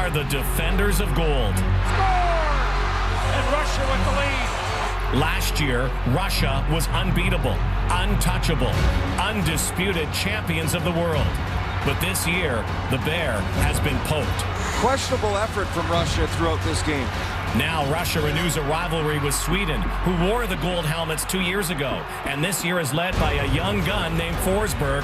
are the defenders of gold. Score! And Russia with the lead. Last year, Russia was unbeatable, untouchable, undisputed champions of the world. But this year, the bear has been poked. Questionable effort from Russia throughout this game. Now Russia renews a rivalry with Sweden, who wore the gold helmets 2 years ago. And this year is led by a young gun named Forsberg,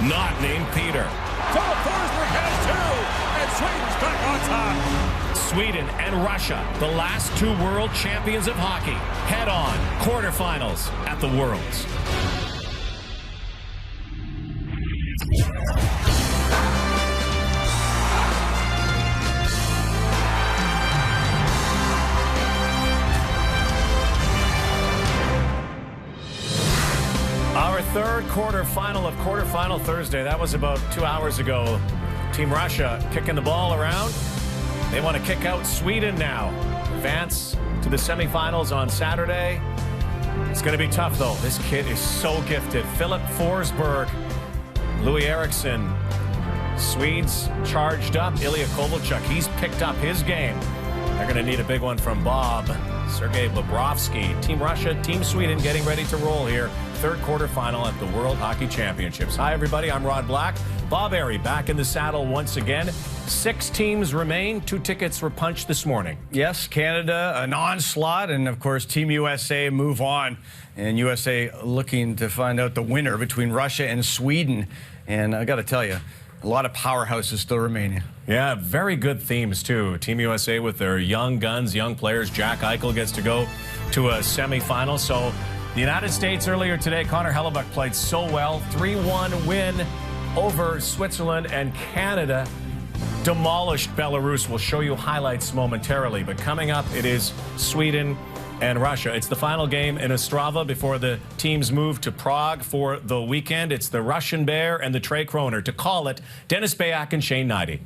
not named Peter. Philip Forsberg has two, and Sweden's back on top. Sweden and Russia, the last two world champions of hockey, head on quarterfinals at the Worlds. Our third quarterfinal of quarterfinal Thursday. That was about 2 hours ago. Team Russia kicking the ball around. They want to kick out Sweden now. Advance to the semifinals on Saturday. It's going to be tough, though. This kid is so gifted. Philip Forsberg, Louis Eriksson. Swedes charged up. Ilya Kovalchuk, he's picked up his game. They're going to need a big one from Bob. Sergei Bobrovsky. Team Russia, Team Sweden getting ready to roll here. Third quarterfinal at the World Hockey Championships. Hi, everybody. I'm Rod Black. Bob Airy back in the saddle once again. 6 teams remain. 2 tickets were punched this morning. Yes, Canada, an onslaught, and of course, Team USA move on. And USA looking to find out the winner between Russia and Sweden. And I got to tell you, a lot of powerhouses still remaining. Yeah, very good themes, too. Team USA with their young guns, young players. Jack Eichel gets to go to a semifinal. So the United States earlier today, Connor Hellebuck played so well. 3-1 win over Switzerland, and Canada demolished Belarus. We'll show you highlights momentarily. But coming up, it is Sweden and Russia. It's the final game in Ostrava before the teams move to Prague for the weekend. It's the Russian Bear and the Trey Kroner. To call it, Dennis Bayak and Shane Knighty.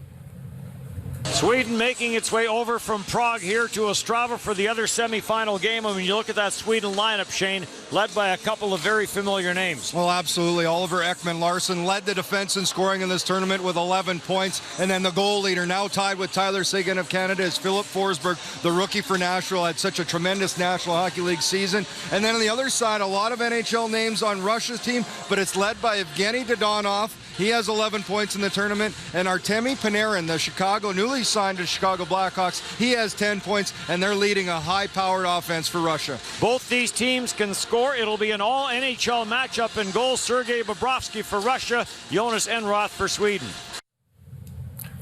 Sweden making its way over from Prague here to Ostrava for the other semifinal game. And when you look at that Sweden lineup, Shane, led by a couple of very familiar names. Well, absolutely. Oliver Ekman-Larsson led the defense in scoring in this tournament with 11 points. And then the goal leader, now tied with Tyler Seguin of Canada, is Philip Forsberg, the rookie for Nashville, had such a tremendous National Hockey League season. And then on the other side, a lot of NHL names on Russia's team, but it's led by Evgeny Dodonov. He has 11 points in the tournament. And Artemi Panarin, the newly signed to Chicago Blackhawks, he has 10 points, and they're leading a high-powered offense for Russia. Both these teams can score. It'll be an all-NHL matchup in goal. Sergei Bobrovsky for Russia, Jonas Enroth for Sweden.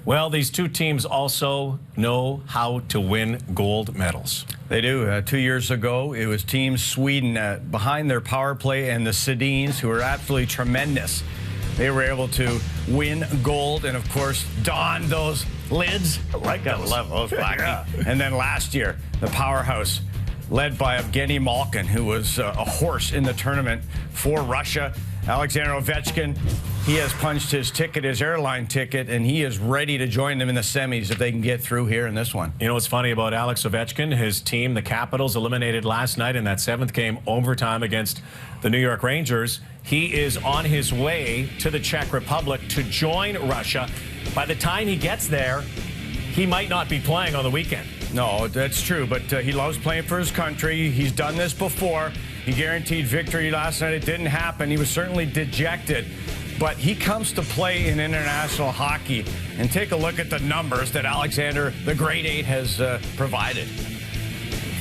Well, these two teams also know how to win gold medals. They do. 2 years ago, it was Team Sweden behind their power play, and the Sedins, who were absolutely tremendous. They were able to win gold and, of course, don those lids. I like that. Love those black. Yeah. And then last year, the powerhouse, led by Evgeny Malkin, who was a horse in the tournament for Russia. Alexander Ovechkin, he has punched his ticket, his airline ticket, and he is ready to join them in the semis if they can get through here in this one. You know what's funny about Alex Ovechkin? His team, the Capitals, eliminated last night in that 7th game overtime against the New York Rangers. He is on his way to the Czech Republic to join Russia. By the time he gets there, he might not be playing on the weekend. No, that's true, but he loves playing for his country. He's done this before. He guaranteed victory last night. It didn't happen. He was certainly dejected. But he comes to play in international hockey. And take a look at the numbers that Alexander, the Great Eight, has provided.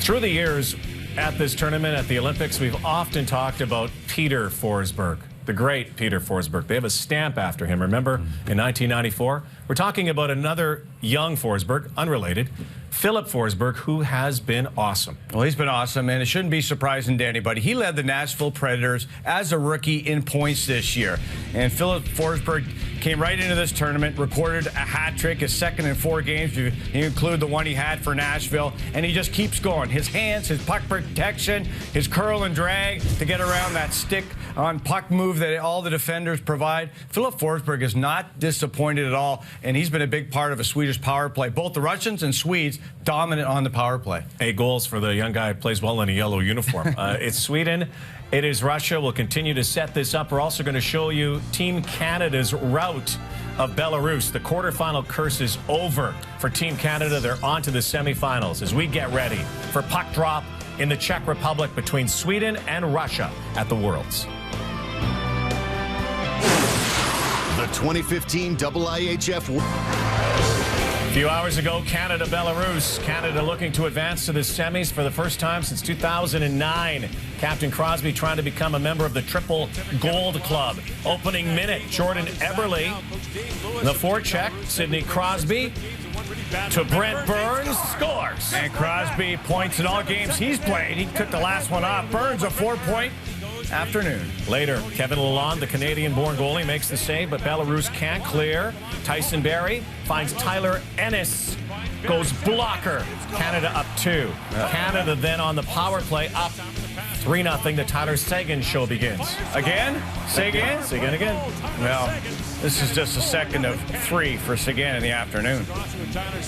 Through the years at this tournament, at the Olympics, we've often talked about Peter Forsberg, the great Peter Forsberg. They have a stamp after him. Remember, in 1994? We're talking about another young Forsberg, unrelated, Philip Forsberg, who has been awesome. Well, he's been awesome, and it shouldn't be surprising to anybody. He led the Nashville Predators as a rookie in points this year. And Philip Forsberg came right into this tournament, recorded a hat trick, his second in 4 games. You include the one he had for Nashville, and he just keeps going. His hands, his puck protection, his curl and drag to get around that stick on puck move that all the defenders provide. Philip Forsberg is not disappointed at all, and he's been a big part of a Swedish power play. Both the Russians and Swedes dominant on the power play. 8 goals for the young guy who plays well in a yellow uniform. It's Sweden. It is Russia. We'll continue to set this up. We're also going to show you Team Canada's route of Belarus. The quarterfinal curse is over for Team Canada. They're on to the semifinals as we get ready for puck drop in the Czech Republic between Sweden and Russia at the Worlds. The 2015 IIHF. A few hours ago, Canada-Belarus. Canada looking to advance to the semis for the first time since 2009. Captain Crosby trying to become a member of the Triple Gold Club. Opening minute, Jordan Eberle. The forecheck, Sidney Crosby to Brent Burns, scores. And Crosby points in all games he's played. He took the last one off. Burns a 4-point afternoon. Later, Kevin Lalonde, the Canadian-born goalie, makes the save, but Belarus can't clear. Tyson Barrie finds Tyler Ennis, goes blocker. Canada up 2. Canada then on the power play up 3-0. The Tyler Seguin show begins. Again? Seguin? Seguin again. Well, this is just a second of 3 for Seguin in the afternoon.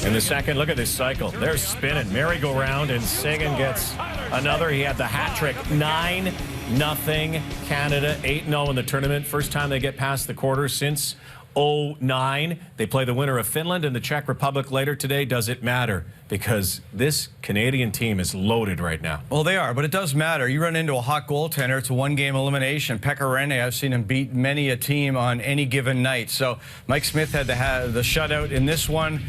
In the second, look at this cycle. They're spinning. Merry-go-round, and Seguin gets another. He had the hat trick. 9-0 Canada, 8-0 in the tournament. First time they get past the quarter since 2009. They play the winner of Finland and the Czech Republic later today. Does it matter? Because this Canadian team is loaded right now. Well, they are, but it does matter. You run into a hot goaltender, it's a one-game elimination. Pekka Rinne, I've seen him beat many a team on any given night. So Mike Smith had to have the shutout in this one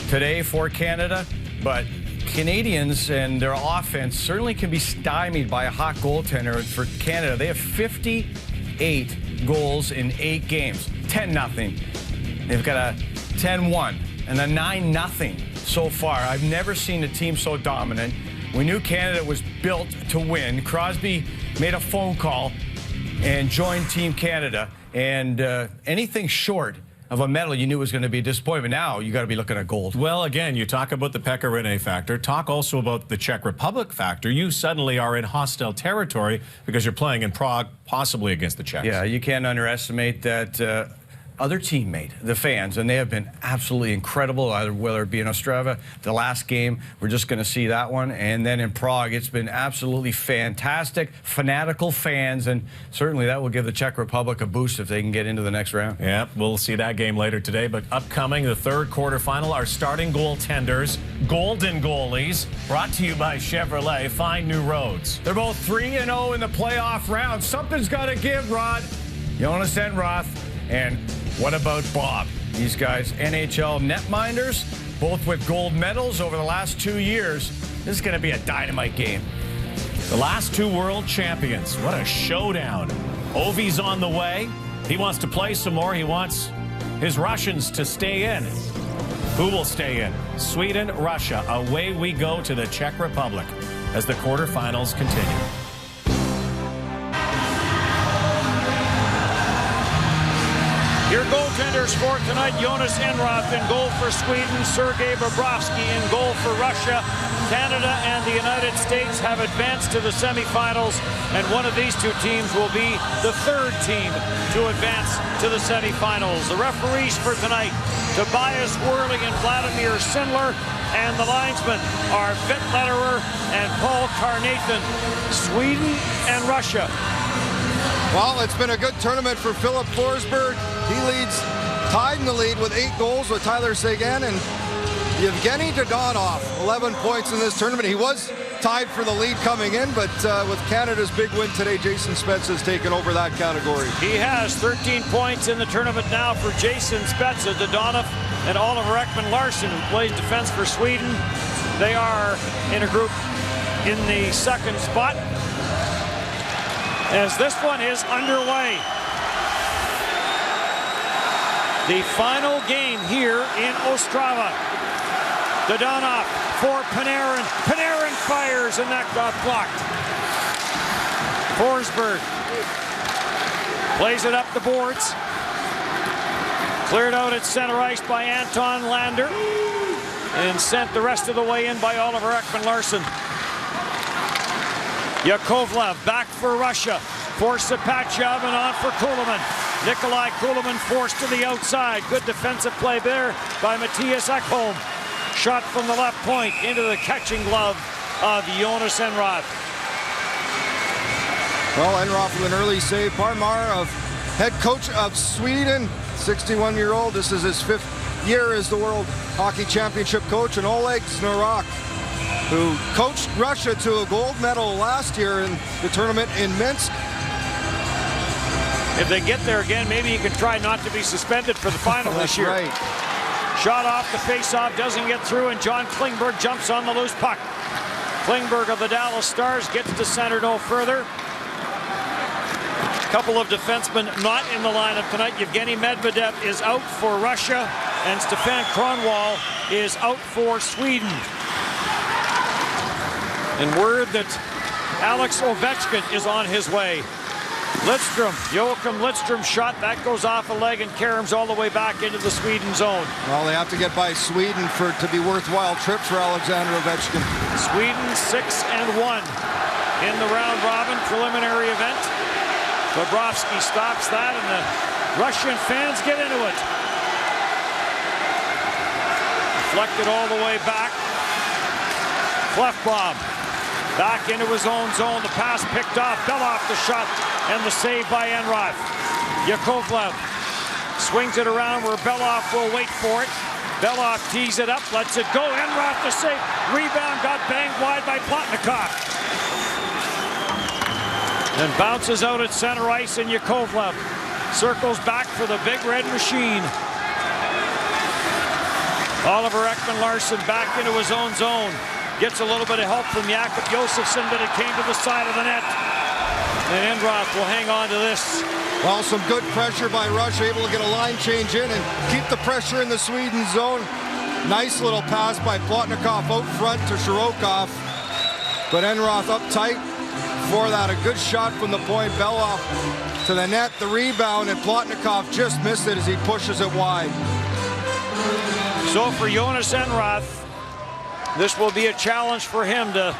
today for Canada, but Canadians and their offense certainly can be stymied by a hot goaltender. For Canada, they have 58 goals in 8 games. 10-0. They've got a 10-1 and a 9-0 so far. I've never seen a team so dominant. We knew Canada was built to win. Crosby made a phone call and joined Team Canada. And anything short of a medal, you knew was going to be a disappointment. Now you got to be looking at gold. Well, again, you talk about the Pekka Rinne factor. Talk also about the Czech Republic factor. You suddenly are in hostile territory because you're playing in Prague, possibly against the Czechs. Yeah, you can't underestimate that other teammate, the fans, and they have been absolutely incredible, whether it be in Ostrava, the last game, we're just going to see that one, and then in Prague, it's been absolutely fantastic, fanatical fans, and certainly that will give the Czech Republic a boost if they can get into the next round. Yeah, we'll see that game later today, but upcoming, the third quarterfinal, our starting goaltenders, Golden Goalies, brought to you by Chevrolet. Find new roads. They're both 3-0 in the playoff round. Something's got to give, Rod. Jonas Enroth, and what about Bob? These guys, NHL netminders, both with gold medals over the last 2 years. This is going to be a dynamite game. The last 2 world champions. What a showdown. Ovi's on the way. He wants to play some more. He wants his Russians to stay in. Who will stay in? Sweden, Russia. Away we go to the Czech Republic as the quarterfinals continue. Your goaltenders for tonight, Jonas Enroth in goal for Sweden, Sergei Bobrovsky in goal for Russia. Canada and the United States have advanced to the semifinals, and one of these 2 teams will be the 3rd team to advance to the semifinals. The referees for tonight, Tobias Worley and Vladimir Sindler, and the linesmen are Vitt Lederer and Paul Carnathan. Sweden and Russia. Well, it's been a good tournament for Filip Forsberg. He leads, tied in the lead with 8 goals with Tyler Seguin and Yevgeny Dodonov, 11 points in this tournament. He was tied for the lead coming in, but with Canada's big win today, Jason Spezza has taken over that category. He has 13 points in the tournament now for Jason Spezza. Dodonov and Oliver Ekman-Larsson, who plays defense for Sweden. They are in a group in the 2nd spot, as this one is underway. The final game here in Ostrava. Dodonov for Panarin. Panarin fires, and that got blocked. Forsberg plays it up the boards. Cleared out at center ice by Anton Lander, and sent the rest of the way in by Oliver Ekman-Larsson. Yakovlev back for Russia. For Sapatchev and on for Kulemin. Nikolai Kulemin forced to the outside. Good defensive play there by Matthias Ekholm. Shot from the left point into the catching glove of Jonas Enroth. Well, Enroth with an early save. Parmar, of head coach of Sweden, 61-year-old. This is his 5th year as the World Hockey Championship coach, and Oleg Snarak, who coached Russia to a gold medal last year in the tournament in Minsk. If they get there again, maybe he can try not to be suspended for the final this year. Right. Shot off the face-off, doesn't get through, and John Klingberg jumps on the loose puck. Klingberg of the Dallas Stars gets to center no further. Couple of defensemen not in the lineup tonight. Yevgeny Medvedev is out for Russia, and Stefan Kronwall is out for Sweden. And word that Alex Ovechkin is on his way. Joachim Lidström shot, that goes off a leg and caroms all the way back into the Sweden zone. Well, they have to get by Sweden for it to be worthwhile trip for Alexander Ovechkin. Sweden 6-1 in the round robin preliminary event. Bobrovsky stops that, and the Russian fans get into it. Deflected all the way back. Klefbom back into his own zone. The pass picked off. Belov the shot, and the save by Enroth. Yakovlev swings it around where Belov will wait for it. Belov tees it up, lets it go. Enroth the save. Rebound got banged wide by Plotnikov. And bounces out at center ice, and Yakovlev circles back for the big red machine. Oliver Ekman-Larsson back into his own zone. Gets a little bit of help from Jakob Josefsson, but it came to the side of the net. And Enroth will hang on to this. Well, some good pressure by Russia, able to get a line change in and keep the pressure in the Sweden zone. Nice little pass by Plotnikov out front to Shirokov. But Enroth up tight. For that, a good shot from the point. Belov to the net, the rebound, and Plotnikov just missed it as he pushes it wide. So for Jonas Enroth, this will be a challenge for him to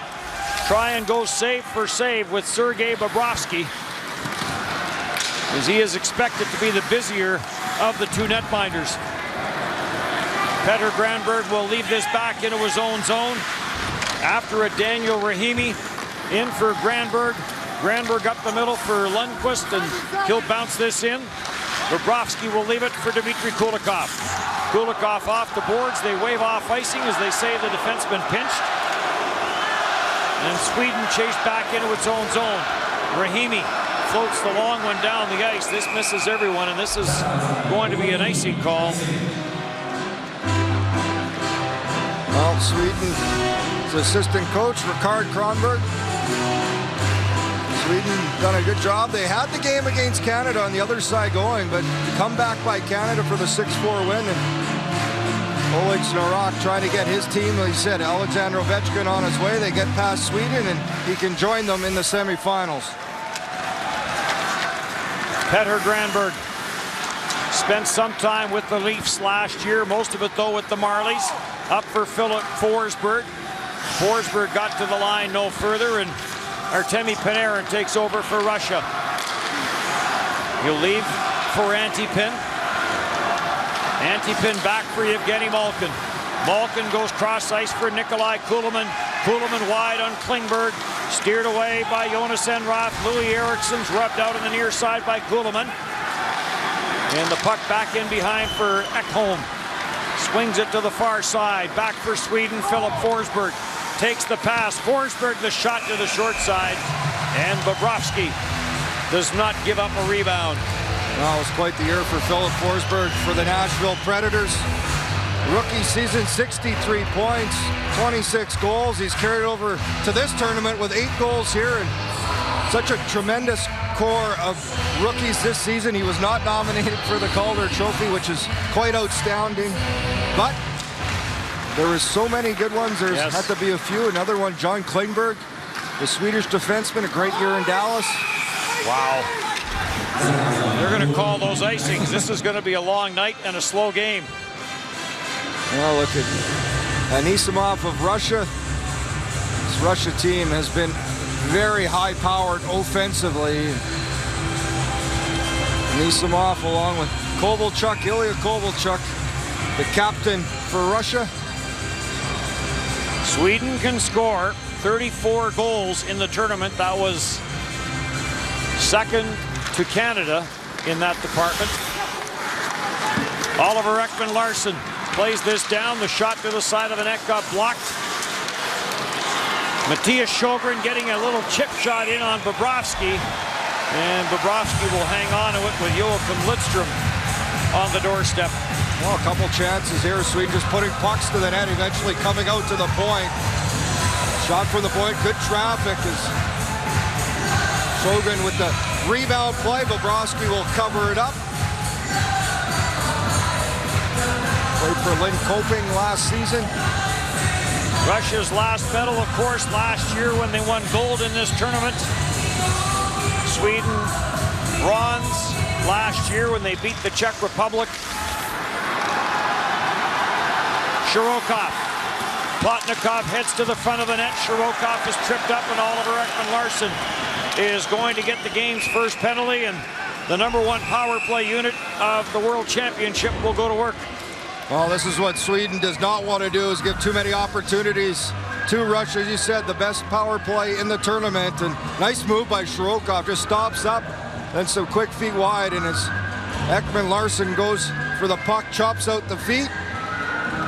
try and go save for save with Sergei Bobrovsky, as he is expected to be the busier of the two netminders. Petr Granberg will leave this back into his own zone after a Daniel Rahimi in for Granberg. Granberg up the middle for Lundqvist, and he'll bounce this in. Bobrovsky will leave it for Dmitry Kulikov. Kulikov off the boards. They wave off icing as they say the defenseman pinched. And Sweden chased back into its own zone. Rahimi floats the long one down the ice. This misses everyone, and this is going to be an icing call. Well, Sweden's assistant coach, Rickard Kronberg. Sweden done a good job. They had the game against Canada on the other side going, but come back by Canada for the 6-4 win. And Oleg Snarak trying to get his team, like he said, Alexander Ovechkin on his way. They get past Sweden, and he can join them in the semifinals. Petr Granberg spent some time with the Leafs last year, most of it though with the Marlies. Up for Philip Forsberg. Forsberg got to the line no further, and Artemi Panarin takes over for Russia. He'll leave for Antipin. Antipin back for Evgeny Malkin. Malkin goes cross ice for Nikolai Kulemin. Kulemin wide on Klingberg. Steered away by Jonas Enroth. Louis Eriksson's rubbed out on the near side by Kulemin. And the puck back in behind for Ekholm. Swings it to the far side. Back for Sweden, Philip Forsberg. Takes the pass. Forsberg the shot to the short side. And Bobrovsky does not give up a rebound. Well, it was quite the year for Philip Forsberg for the Nashville Predators. Rookie season, 63 points, 26 goals. He's carried over to this tournament with 8 goals here, and such a tremendous core of rookies this season. He was not nominated for the Calder Trophy, which is quite outstanding, but there were so many good ones. There's had to be a few. Another one, John Klingberg, the Swedish defenseman, a great year in Dallas. Wow. They're going to call those icings. This is going to be a long night and a slow game. Well, look at Anisimov of Russia. This Russia team has been very high-powered offensively. Anisimov along with Kovalchuk, Ilya Kovalchuk, the captain for Russia. Sweden can score 34 goals in the tournament. That was second to Canada in that department. Oliver Ekman-Larsson plays this down. The shot to the side of the net got blocked. Matthias Sjögren getting a little chip shot in on Bobrovsky. And Bobrovsky will hang on to it with Joachim Lidstrom on the doorstep. Well, a couple chances here. Sweden just putting pucks to the net, eventually coming out to the point. Shot from the point, good traffic as Sjögren with the rebound play. Bobrovsky will cover it up. Played for Lynn Coping last season. Russia's last medal, of course, last year when they won gold in this tournament. Sweden, bronze last year when they beat the Czech Republic. Shirokov. Plotnikov heads to the front of the net. Shirokov is tripped up, and Oliver Ekman-Larsson is going to get the game's first penalty, and the #1 power play unit of the World Championship will go to work. Well, this is what Sweden does not want to do, is give too many opportunities to Russia. As you said, the best power play in the tournament, and nice move by Shirokov. Just stops up, then some quick feet wide, and as Ekman-Larsson goes for the puck, chops out the feet.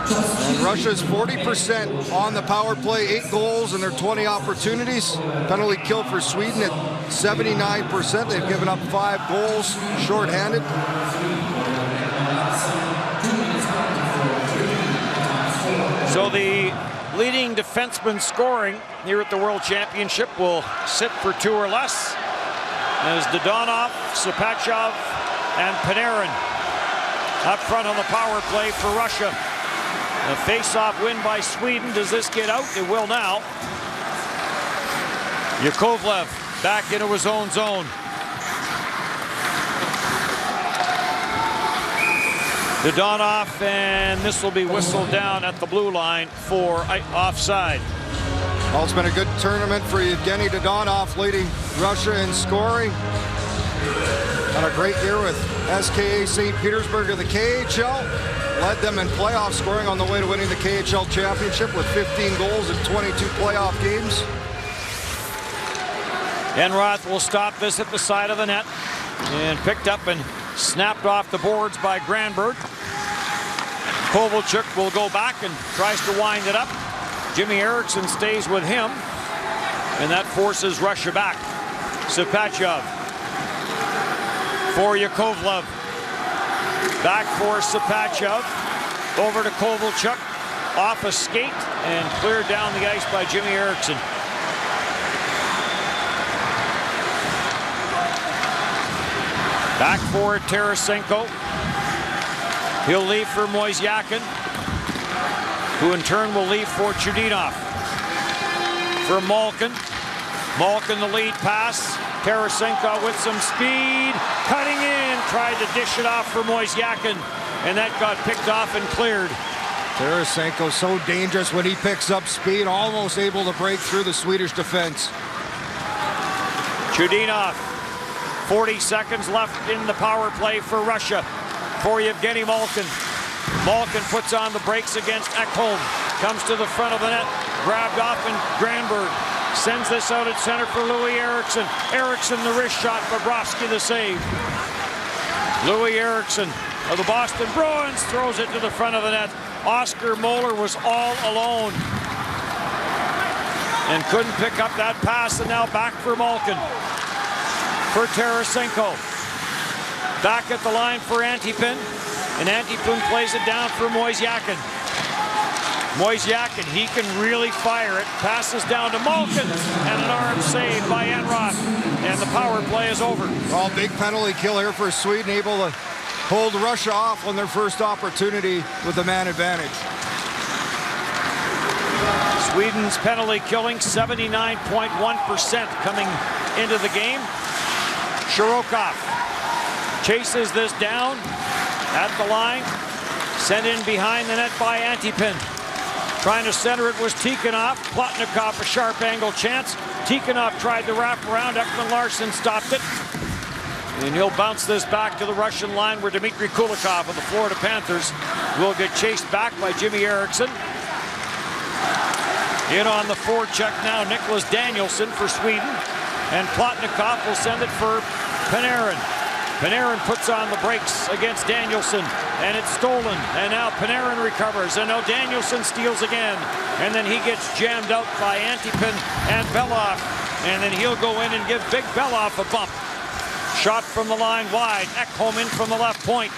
And Russia's 40% on the power play, 8 goals in their 20 opportunities. Penalty kill for Sweden at 79%. They've given up 5 goals, shorthanded. So the leading defenseman scoring here at the World Championship will sit for 2 or less as Dodonov, Sapachov, and Panarin up front on the power play for Russia. A face-off win by Sweden. Does this get out? It will now. Yakovlev back into his own zone. Dodonov, and this will be whistled down at the blue line for offside. Well, it's been a good tournament for Evgeny Dodonov, leading Russia in scoring. Had a great year with SKA St. Petersburg of the KHL. Led them in playoff scoring on the way to winning the KHL championship with 15 goals in 22 playoff games. Enroth will stop this at the side of the net, and picked up and snapped off the boards by Granberg. Kovalchuk will go back and tries to wind it up. Jimmy Eriksson stays with him, and that forces Russia back. Sapachov for Yakovlev. Back for Sapachov. Over to Kovalchuk. Off a skate and cleared down the ice by Jimmy Eriksson. Back for Tarasenko. He'll leave for Moisyakin, who in turn will leave for Chudinov. For Malkin. Malkin the lead pass. Tarasenko with some speed. Cutting in. Tried to dish it off for Moisyakin. And that got picked off and cleared. Tarasenko so dangerous when he picks up speed. Almost able to break through the Swedish defense. Chudinov. 40 seconds left in the power play for Russia. For Yevgeny Malkin. Malkin puts on the brakes against Ekholm. Comes to the front of the net. Grabbed off, and Granberg sends this out at center for Louis Eriksson. Eriksson the wrist shot. Bobrovsky the save. Louis Eriksson of the Boston Bruins throws it to the front of the net. Oscar Moeller was all alone and couldn't pick up that pass, and now back for Malkin. For Tarasenko. Back at the line for Antipin. And Antipin plays it down for Moisyakin. Moisyakin, he can really fire it. Passes down to Malkin. And an arm save by Enroth. And the power play is over. Well, big penalty kill here for Sweden, able to hold Russia off on their first opportunity with the man advantage. Sweden's penalty killing 79.1% coming into the game. Shirokov chases this down at the line. Sent in behind the net by Antipin. Trying to center it was Tikhonov. Plotnikov, a sharp angle chance. Tikhonov tried to wrap around. Ekman-Larsson stopped it. And he'll bounce this back to the Russian line, where Dmitry Kulikov of the Florida Panthers will get chased back by Jimmy Eriksson. In on the forecheck now, Nicholas Danielsson for Sweden. And Plotnikov will send it for Panarin. Panarin puts on the brakes against Danielson, and it's stolen. And now Panarin recovers, and now Danielson steals again. And then he gets jammed out by Antipin and Belloff. And then he'll go in and give Big Belloff a bump. Shot from the line wide. Ekholm in from the left point.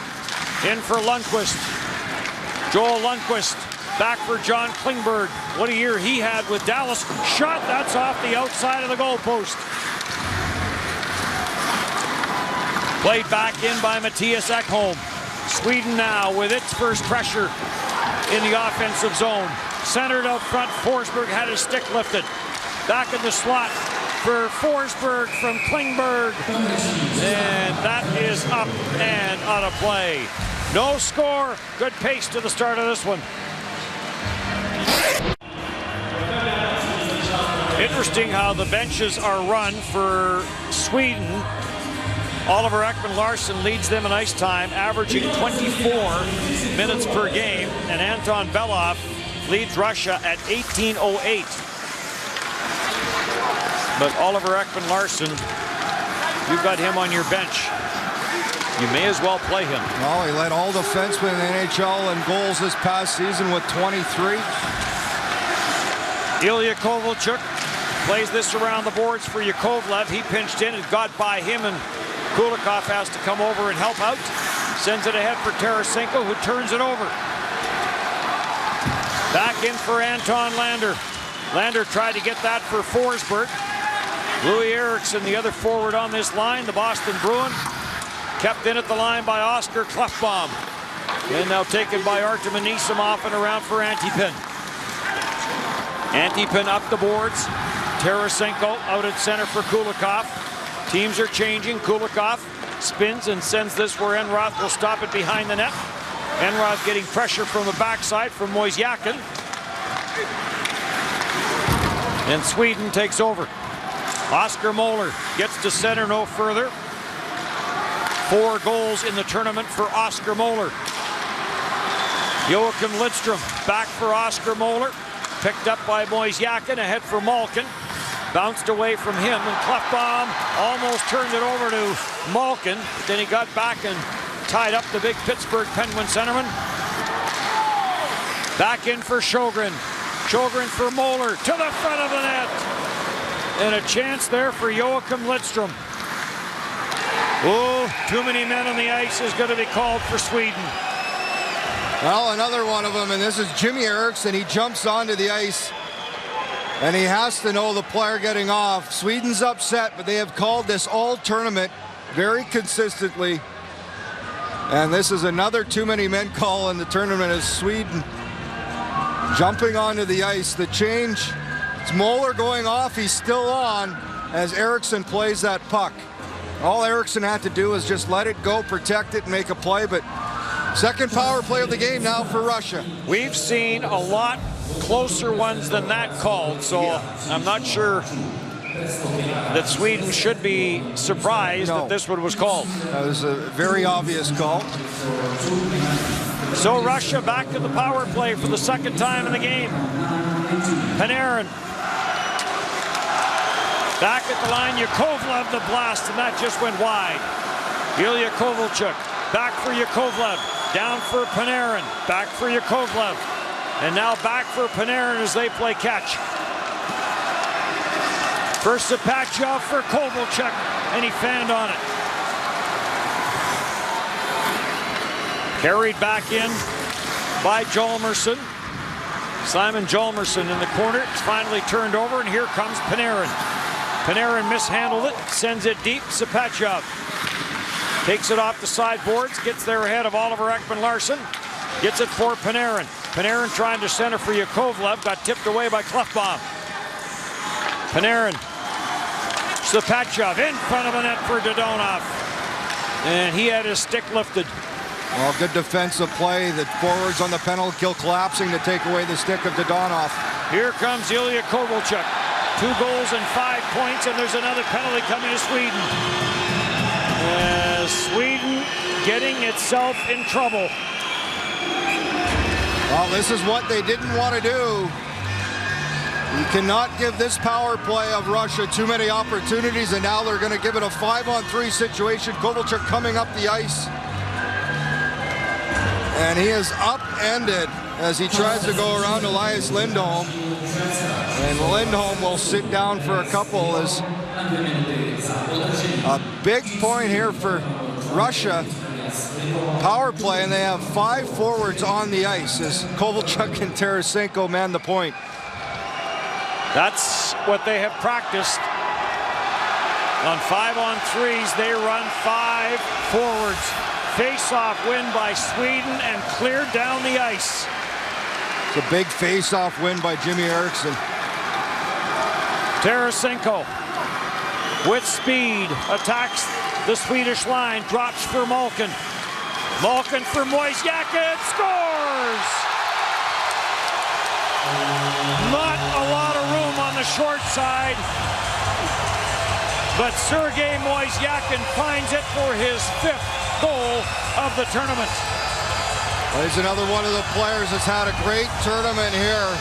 In for Lundqvist. Joel Lundqvist back for John Klingberg. What a year he had with Dallas. Shot, that's off the outside of the goalpost. Played back in by Mattias Ekholm. Sweden now with its first pressure in the offensive zone. Centered out front, Forsberg had his stick lifted. Back in the slot for Forsberg from Klingberg. And that is up and out of play. No score. Good pace to the start of this one. Interesting how the benches are run for Sweden. Oliver Ekman-Larsson leads them in ice time, averaging 24 minutes per game. And Anton Belov leads Russia at 18:08. But Oliver Ekman-Larsson, you've got him on your bench. You may as well play him. Well, he led all defensemen in the NHL in goals this past season with 23. Ilya Kovalchuk plays this around the boards for Yakovlev. He pinched in and got by him, and Kulikov has to come over and help out. Sends it ahead for Tarasenko, who turns it over. Back in for Anton Lander. Lander tried to get that for Forsberg. Louis Eriksson, the other forward on this line, the Boston Bruin, kept in at the line by Oscar Klefbom. And now taken by Artem Anisimov and around for Antipin. Antipin up the boards. Tarasenko out at center for Kulikov. Teams are changing. Kulikov spins and sends this where Enroth will stop it behind the net. Enroth getting pressure from the backside from Moisjakin. And Sweden takes over. Oscar Moeller gets to center no further. 4 goals in the tournament for Oscar Moeller. Joachim Lidstrom back for Oscar Moeller. Picked up by Moisjakin, ahead for Malkin. Bounced away from him, and Klefbom almost turned it over to Malkin. But then he got back and tied up the big Pittsburgh Penguin centerman. Back in for Sjogren. Sjogren for Moeller to the front of the net. And a chance there for Joachim Lidstrom. Oh, too many men on the ice is going to be called for Sweden. Well, another one of them, and this is Jimmy Eriksson. He jumps onto the ice, and he has to know the player getting off. Sweden's upset, but they have called this all tournament very consistently. And this is another too many men call in the tournament as Sweden jumping onto the ice. The change, it's Moeller going off. He's still on as Eriksson plays that puck. All Eriksson had to do is just let it go, protect it, and make a play. But second power play of the game now for Russia. We've seen a lot closer ones than that called, so I'm not sure that Sweden should be surprised that this one was called. That was a very obvious call. So Russia back to the power play for the second time in the game. Panarin back at the line. Yakovlev the blast, and that just went wide. Ilya Kovalchuk back for Yakovlev. Down for Panarin. Back for Yakovlev. And now back for Panarin as they play catch. First Sapachov for Kovalchuk, and he fanned on it. Carried back in by Hjalmarsson. Simon Hjalmarsson in the corner. It's finally turned over, and here comes Panarin. Panarin mishandled it, sends it deep. Sapachov takes it off the sideboards, gets there ahead of Oliver Ekman-Larsson. Gets it for Panarin. Panarin trying to center for Yakovlev, got tipped away by Klefbom. Panarin. Sapachov in front of the net for Dodonov. And he had his stick lifted. Well, good defensive play. The forwards on the penalty kill collapsing to take away the stick of Dodonov. Here comes Ilya Kovalchuk. 2 goals and 5 points, and there's another penalty coming to Sweden. Sweden getting itself in trouble. Well, this is what they didn't want to do. You cannot give this power play of Russia too many opportunities, and now they're going to give it a 5-on-3 situation. Kovalchuk coming up the ice. And he is upended as he tries to go around Elias Lindholm. And Lindholm will sit down for a couple as a big point here for Russia. Power play, and they have 5 forwards on the ice as Kovalchuk and Tarasenko man the point. That's what they have practiced. On 5-on-3s, they run 5 forwards. Face-off win by Sweden and cleared down the ice. It's a big face-off win by Jimmy Eriksson. Tarasenko with speed attacks the Swedish line, drops for Malkin. Malkin for Moisjakin, scores! Not a lot of room on the short side, but Sergei Moisjakin finds it for his 5th goal of the tournament. Well, he's another one of the players that's had a great tournament here.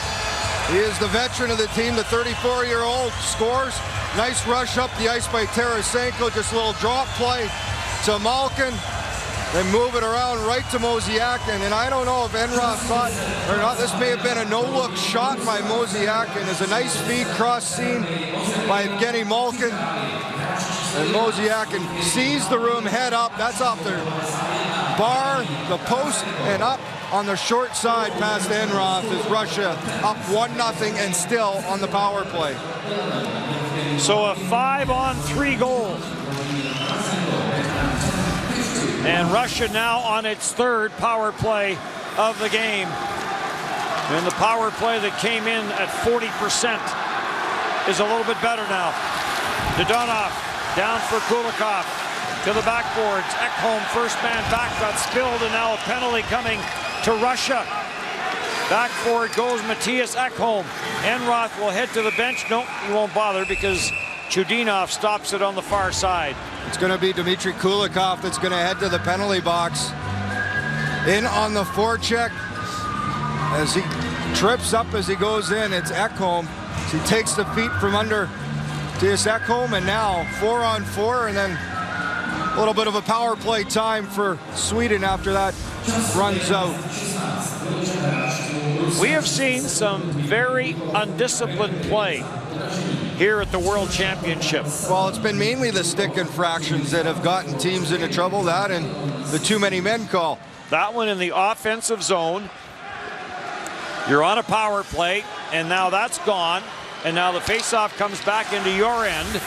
He is the veteran of the team, the 34-year-old, scores. Nice rush up the ice by Tarasenko, just a little drop play to Malkin. They move it around right to Moisjakin, and I don't know if Enroth thought or not. This may have been a no-look shot by Moisjakin. There's a nice feed cross seen by Evgeny Malkin. And Moisjakin sees the room, head up. That's off the bar, the post, and up on the short side past Enroth as Russia up 1-0 and still on the power play. So a 5-on-3 goal. And Russia now on its 3rd power play of the game. And the power play that came in at 40% is a little bit better now. Dodonov down for Kulikov to the backboards. Ekholm, first man back, got spilled, and now a penalty coming to Russia. Back forward goes Matthias Ekholm. Enroth will head to the bench. No, he won't bother because Chudinov stops it on the far side. It's going to be Dmitry Kulikov that's going to head to the penalty box. In on the forecheck as he trips up as he goes in. It's Ekholm. So he takes the feet from under Matthias Ekholm, and now 4-on-4, and then a little bit of a power play time for Sweden after that runs out. We have seen some very undisciplined play here at the World Championship. Well, it's been mainly the stick infractions that have gotten teams into trouble. That and the too many men call. That one in the offensive zone. You're on a power play, and now that's gone. And now the faceoff comes back into your end.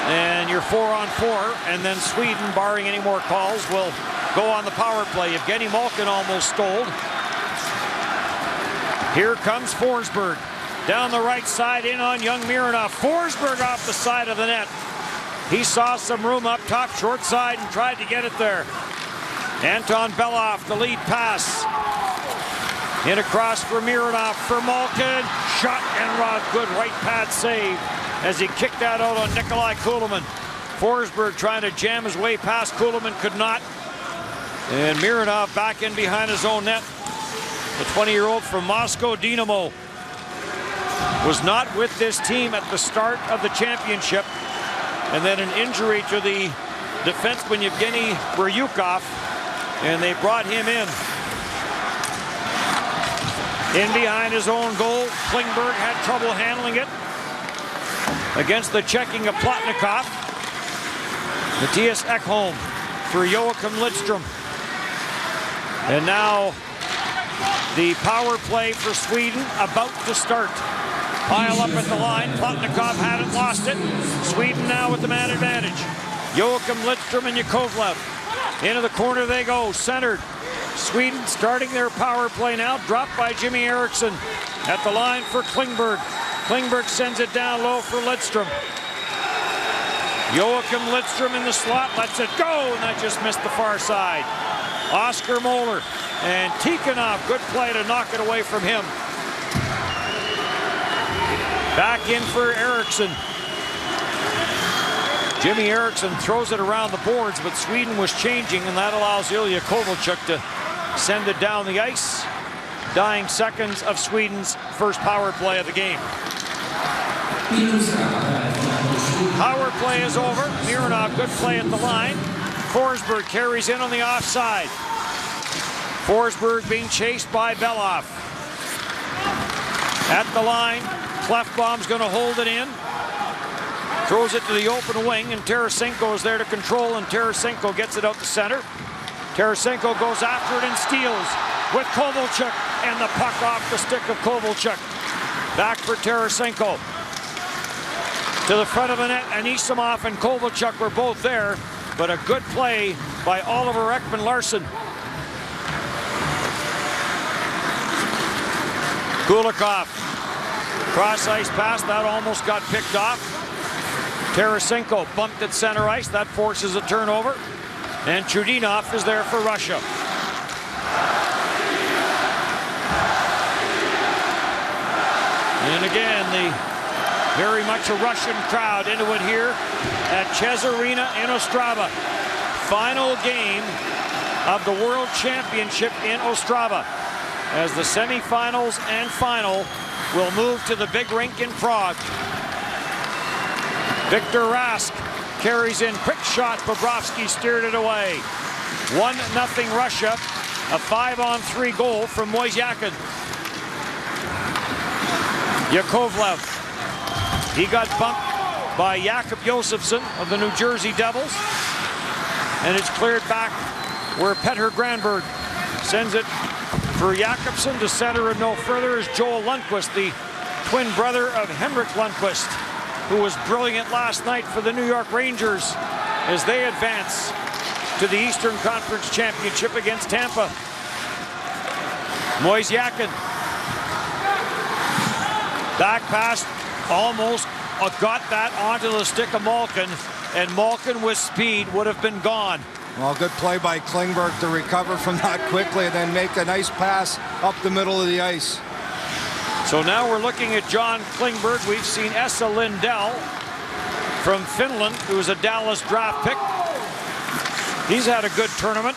And you're 4-on-4. And then Sweden, barring any more calls, will go on the power play. Evgeny Malkin almost stole. Here comes Forsberg. Down the right side, in on young Mironov. Forsberg off the side of the net. He saw some room up top, short side, and tried to get it there. Anton Belov, the lead pass. In across for Mironov, for Malkin. Shot, Enroth, good right pad save as he kicked that out on Nikolai Kulemin. Forsberg trying to jam his way past Kulemin, could not. And Mironov back in behind his own net. The 20-year-old from Moscow Dynamo was not with this team at the start of the championship. And then an injury to the defenseman Yevgeny Bryukov, and they brought him in. In behind his own goal, Klingberg had trouble handling it against the checking of Plotnikov. Matthias Ekholm for Joachim Lidstrom. And now the power play for Sweden about to start. Pile up at the line. Plotnikov hadn't lost it. Sweden now with the man advantage. Joachim Lidstrom and Yakovlev. Into the corner they go, centered. Sweden starting their power play now, dropped by Jimmy Eriksson. At the line for Klingberg. Klingberg sends it down low for Lidstrom. Joachim Lidstrom in the slot, lets it go, and that just missed the far side. Oscar Moeller and Tikhonov, good play to knock it away from him. Back in for Eriksson. Jimmy Eriksson throws it around the boards, but Sweden was changing, and that allows Ilya Kovalchuk to send it down the ice. dying seconds of Sweden's first power play of the game. Power play is over. Mironov, good play at the line. Forsberg carries in on the offside. Forsberg being chased by Belloff. At the line, Clefbaum's going to hold it in. Throws it to the open wing, and Tarasenko is there to control, and Tarasenko gets it out to center. Tarasenko goes after it and steals with Kovalchuk, and the puck off the stick of Kovalchuk. Back for Tarasenko. To the front of the net, Anisimov and Kovalchuk were both there, but a good play by Oliver Ekman-Larsson. Kulikov, cross-ice pass, that almost got picked off. Tarasenko bumped at center ice, that forces a turnover. And Chudinov is there for Russia. And again, very much a Russian crowd into it here at Ches Arena in Ostrava. Final game of the World Championship in Ostrava, as the semifinals and final will move to the big rink in Prague. Victor Rask carries in, quick shot, Bobrovsky steered it away. 1-0 Russia, a 5-on-3 goal from Wojciakin. Yakovlev, he got bumped by Jakob Josefsson of the New Jersey Devils, and it's cleared back where Petter Granberg sends it for Jakobsson to center, and no further is Joel Lundqvist, the twin brother of Henrik Lundqvist, who was brilliant last night for the New York Rangers as they advance to the Eastern Conference Championship against Tampa. Wojciakin. Back pass, almost got that onto the stick of Malkin, and Malkin with speed would have been gone. Well, good play by Klingberg to recover from that quickly and then make a nice pass up the middle of the ice. So now we're looking at John Klingberg. We've seen Esa Lindell from Finland, who was a Dallas draft pick. He's had a good tournament.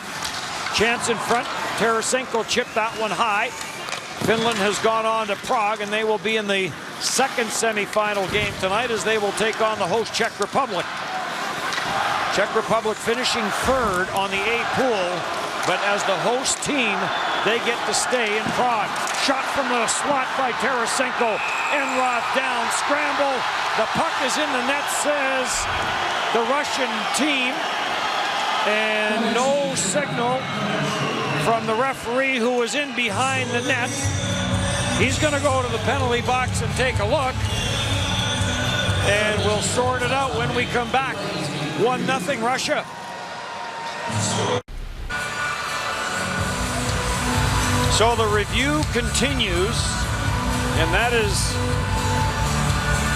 Chance in front. Tarasenko chipped that one high. Finland has gone on to Prague, and they will be in the second semifinal game tonight as they will take on the host Czech Republic. Czech Republic finishing third on the A pool, but as the host team, they get to stay in Prague. Shot from the slot by Tarasenko. Enroth down, scramble. The puck is in the net, says the Russian team. And no signal from the referee, who was in behind the net. He's going to go to the penalty box and take a look. And we'll sort it out when we come back. 1-0 Russia. So the review continues, and that is...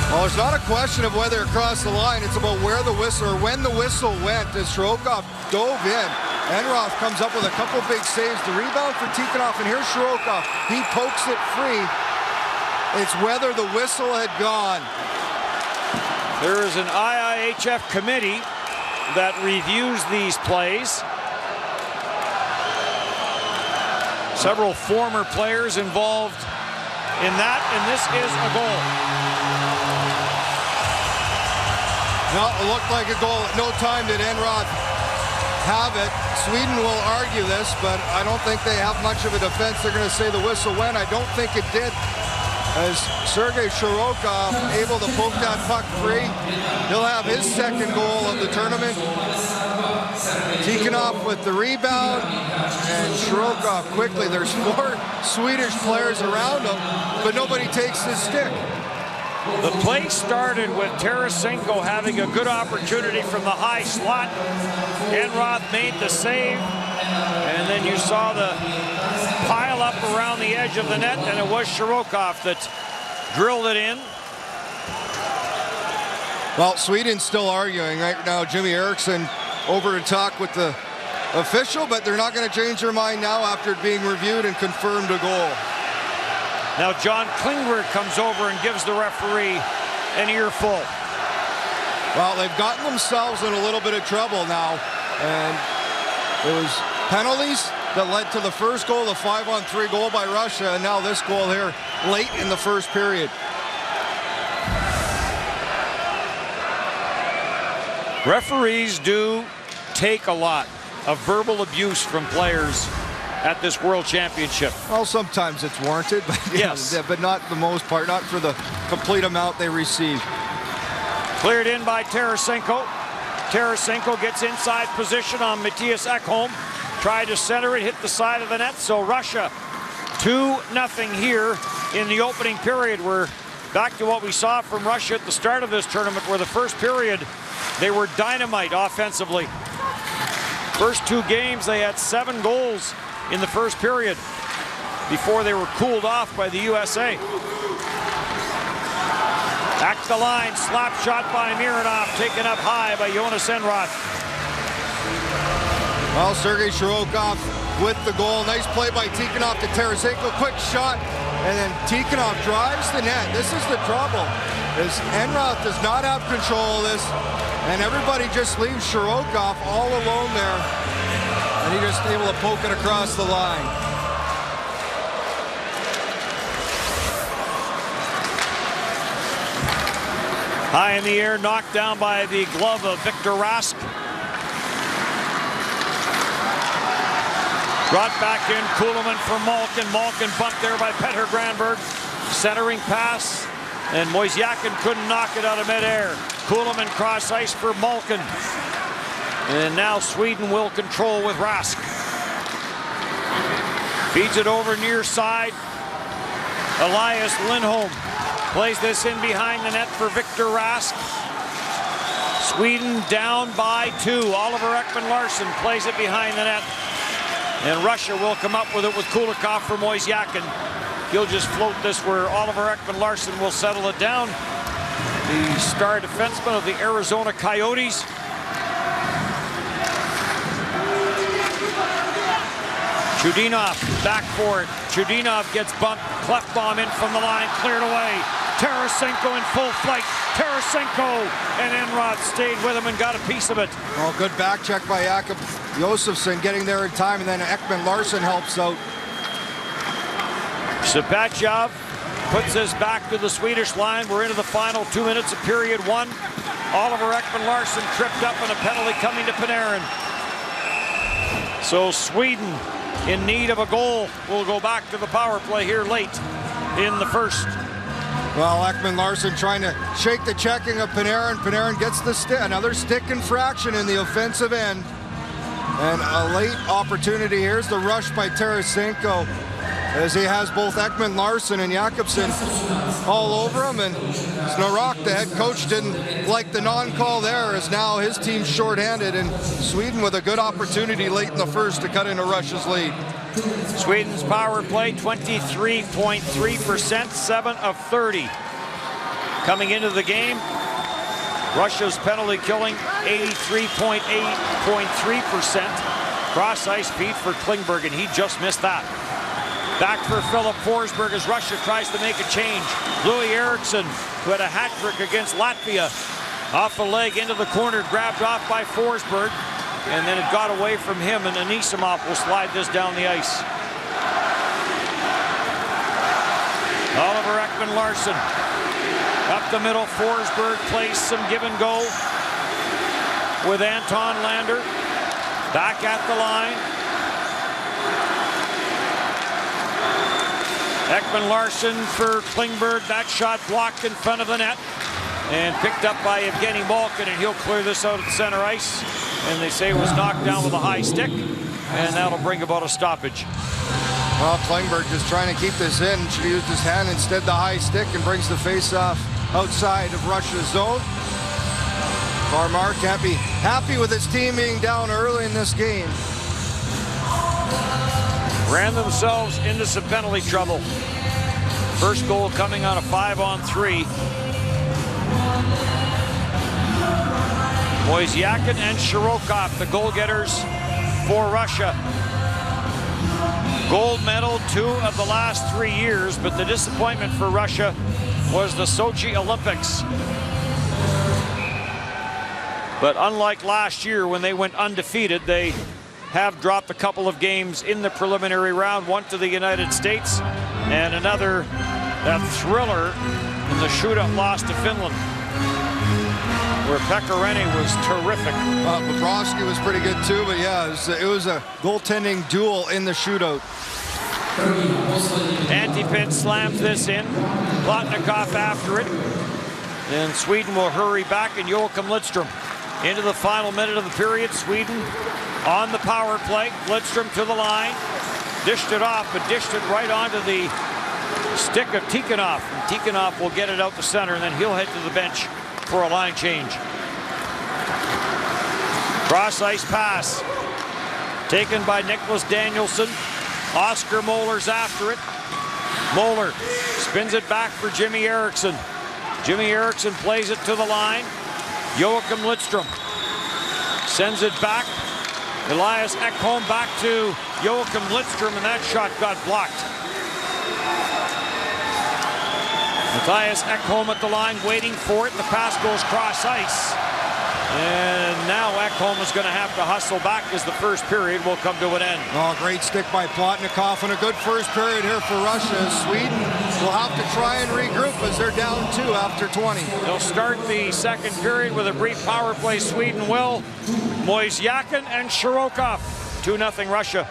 Well, there's not a question of whether it crossed the line. It's about where the whistle, or when the whistle went, as Shirokov dove in. Enroth comes up with a couple big saves. The rebound for Tikhonov, and here's Shirokov. He pokes it free. It's whether the whistle had gone. There is an IIHF committee that reviews these plays. Several former players involved in that, and this is a goal. No, it looked like a goal. At no time did Enroth have it. Sweden will argue this, but I don't think they have much of a defense. They're going to say the whistle went. I don't think it did, as Sergei Shirokov able to poke that puck free. He'll have his second goal of the tournament. Tikhonov with the rebound, and Shirokov quickly. There's 4 Swedish players around him, but nobody takes his stick. The play started with Tarasenko having a good opportunity from the high slot. Enroth made the save, and then you saw the pile up around the edge of the net, and it was Shirokov that drilled it in. Well, Sweden's still arguing right now. Jimmy Eriksson over to talk with the official, but they're not going to change their mind now after it being reviewed and confirmed a goal. Now John Klingberg comes over and gives the referee an earful. Well, they've gotten themselves in a little bit of trouble now, and it was penalties that led to the first goal, the 5-on-3 goal by Russia, and now this goal here late in the first period. Referees do take a lot of verbal abuse from players at this World Championship. Well, sometimes it's warranted, but yes, but not the most part, not for the complete amount they receive. Cleared in by Tarasenko. Tarasenko gets inside position on Matthias Ekholm. Tried to center it, hit the side of the net. So Russia 2-0 here in the opening period. We're back to what we saw from Russia at the start of this tournament, where the first period they were dynamite offensively. First 2 games they had 7 goals in the first period before they were cooled off by the USA. Back to the line, slap shot by Mironov, taken up high by Jonas Enroth. Well, Sergei Shirokov with the goal. Nice play by Tikhonov to Tarasenko. Quick shot, and then Tikhonov drives the net. This is the trouble, is Enroth does not have control of this, and everybody just leaves Shirokov all alone there, and he just able to poke it across the line. High in the air, knocked down by the glove of Victor Rask. Brought back in, Kuhlman for Malkin. Malkin bumped there by Petter Granberg. Centering pass, and Moisyakin couldn't knock it out of midair. Kuhlman cross ice for Malkin. And now Sweden will control with Rask. Feeds it over near side. Elias Lindholm plays this in behind the net for Victor Rask. Sweden down by 2. Oliver Ekman-Larsson plays it behind the net. And Russia will come up with it with Kulikov for Moisyakin. He'll just float this where Oliver Ekman-Larsson will settle it down. The star defenseman of the Arizona Coyotes. Chudinov back for it. Chudinov gets bumped. Cleft bomb in from the line, cleared away. Tarasenko in full flight. Tarasenko and Enroth stayed with him and got a piece of it. Oh, good back check by Jakob Josefsson getting there in time, and then Ekman-Larsson helps out. Sabachev puts us back to the Swedish line. We're into the final 2 minutes of period 1. Oliver Ekman-Larsson tripped up and a penalty coming to Panarin. So Sweden in need of a goal. We'll go back to the power play here late in the first. Well, Ekman-Larsson trying to shake the checking of Panarin. Panarin gets the another stick infraction in the offensive end. And a late opportunity. Here's the rush by Tarasenko, as he has both Ekman-Larsson and Jakobsen all over him. And Snarak, the head coach, didn't like the non-call there, as now his team's shorthanded, and Sweden with a good opportunity late in the first to cut into Russia's lead. Sweden's power play 23.3%, 7 of 30 coming into the game. Russia's penalty killing 83.3%. Cross ice feed for Klingberg, and he just missed that. Back for Philip Forsberg as Russia tries to make a change. Louis Eriksson, who had a hat trick against Latvia, off the leg into the corner, grabbed off by Forsberg, and then it got away from him, and Anisimov will slide this down the ice. Oliver Ekman-Larsson up the middle. Forsberg plays some give and go with Anton Lander. Back at the line. Ekman-Larsson for Klingberg. That shot blocked in front of the net and picked up by Evgeny Malkin, and he'll clear this out at center ice. And they say it was knocked down with a high stick, and that'll bring about a stoppage. Well, Klingberg just trying to keep this in. Should have used his hand instead, the high stick, and brings the face-off outside of Russia's zone. Farmar can't be happy with his team being down early in this game. Ran themselves into some penalty trouble. First goal coming on a 5-on-3. Moisyakin and Shirokov, the goal-getters for Russia. Gold medal 2 of the last 3 years, but the disappointment for Russia was the Sochi Olympics. But unlike last year when they went undefeated, they have dropped a couple of games in the preliminary round, one to the United States and another, a thriller in the shootout loss to Finland, where Pekarinen was terrific. Bobrovsky was pretty good too, but yeah, it was a goaltending duel in the shootout. Antipin slams this in. Plotnikov after it. And Sweden will hurry back, and Joakim Lidström into the final minute of the period. Sweden on the power play. Lidström to the line. Dished it off, but dished it right onto the stick of Tikhonov. And Tikhonov will get it out the center, and then he'll head to the bench for a line change. Cross-ice pass taken by Nicholas Danielsson. Oscar Moeller's after it. Moeller spins it back for Jimmy Eriksson. Jimmy Eriksson plays it to the line. Joakim Lidström sends it back. Elias Ekholm back to Joakim Lidström, and that shot got blocked. Matthias Ekholm at the line waiting for it. The pass goes cross-ice. And now Ekholm is going to have to hustle back as the first period will come to an end. Oh, great stick by Plotnikov, and a good first period here for Russia. Sweden will have to try and regroup as they're down 2 after 20. They'll start the second period with a brief power play. Sweden will. Moisjakin and Shirokov. 2-0 Russia.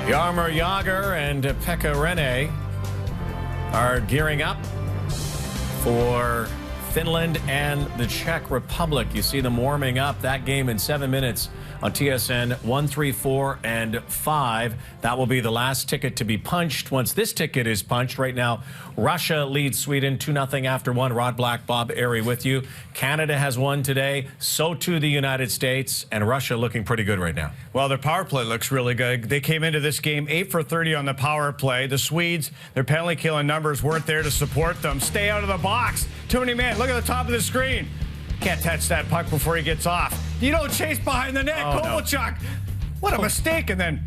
Jaromir Jagr and Pekka Rinne are gearing up for Finland and the Czech Republic. You see them warming up. That game in 7 minutes on TSN 1, 3, 4, and 5. That will be the last ticket to be punched. Once this ticket is punched, right now, Russia leads Sweden 2-0 after 1. Rod Black, Bob Airy with you. Canada has won today. So too the United States, and Russia looking pretty good right now. Well, their power play looks really good. They came into this game 8 for 30 on the power play. The Swedes, their penalty killing numbers weren't there to support them. Stay out of the box. Too many men. Look at the top of the screen. Can't touch that puck before he gets off. You don't chase behind the net. Kovalchuk. No. What a mistake. And then,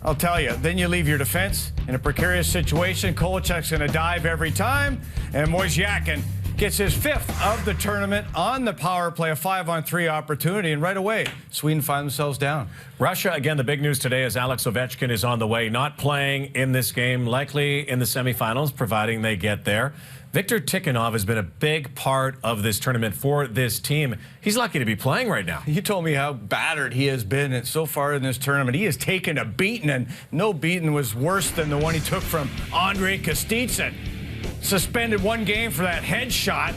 I'll tell you, then you leave your defense in a precarious situation. Kovalchuk's going to dive every time. And Moisjakin gets his 5th of the tournament on the power play, a 5-on-3 opportunity. And right away, Sweden find themselves down. Russia, again, the big news today is Alex Ovechkin is on the way, not playing in this game, likely in the semifinals, providing they get there. Viktor Tikhonov has been a big part of this tournament for this team. He's lucky to be playing right now. You told me how battered he has been so far in this tournament. He has taken a beating, and no beating was worse than the one he took from Andrei Kostitsyn. Suspended 1 game for that headshot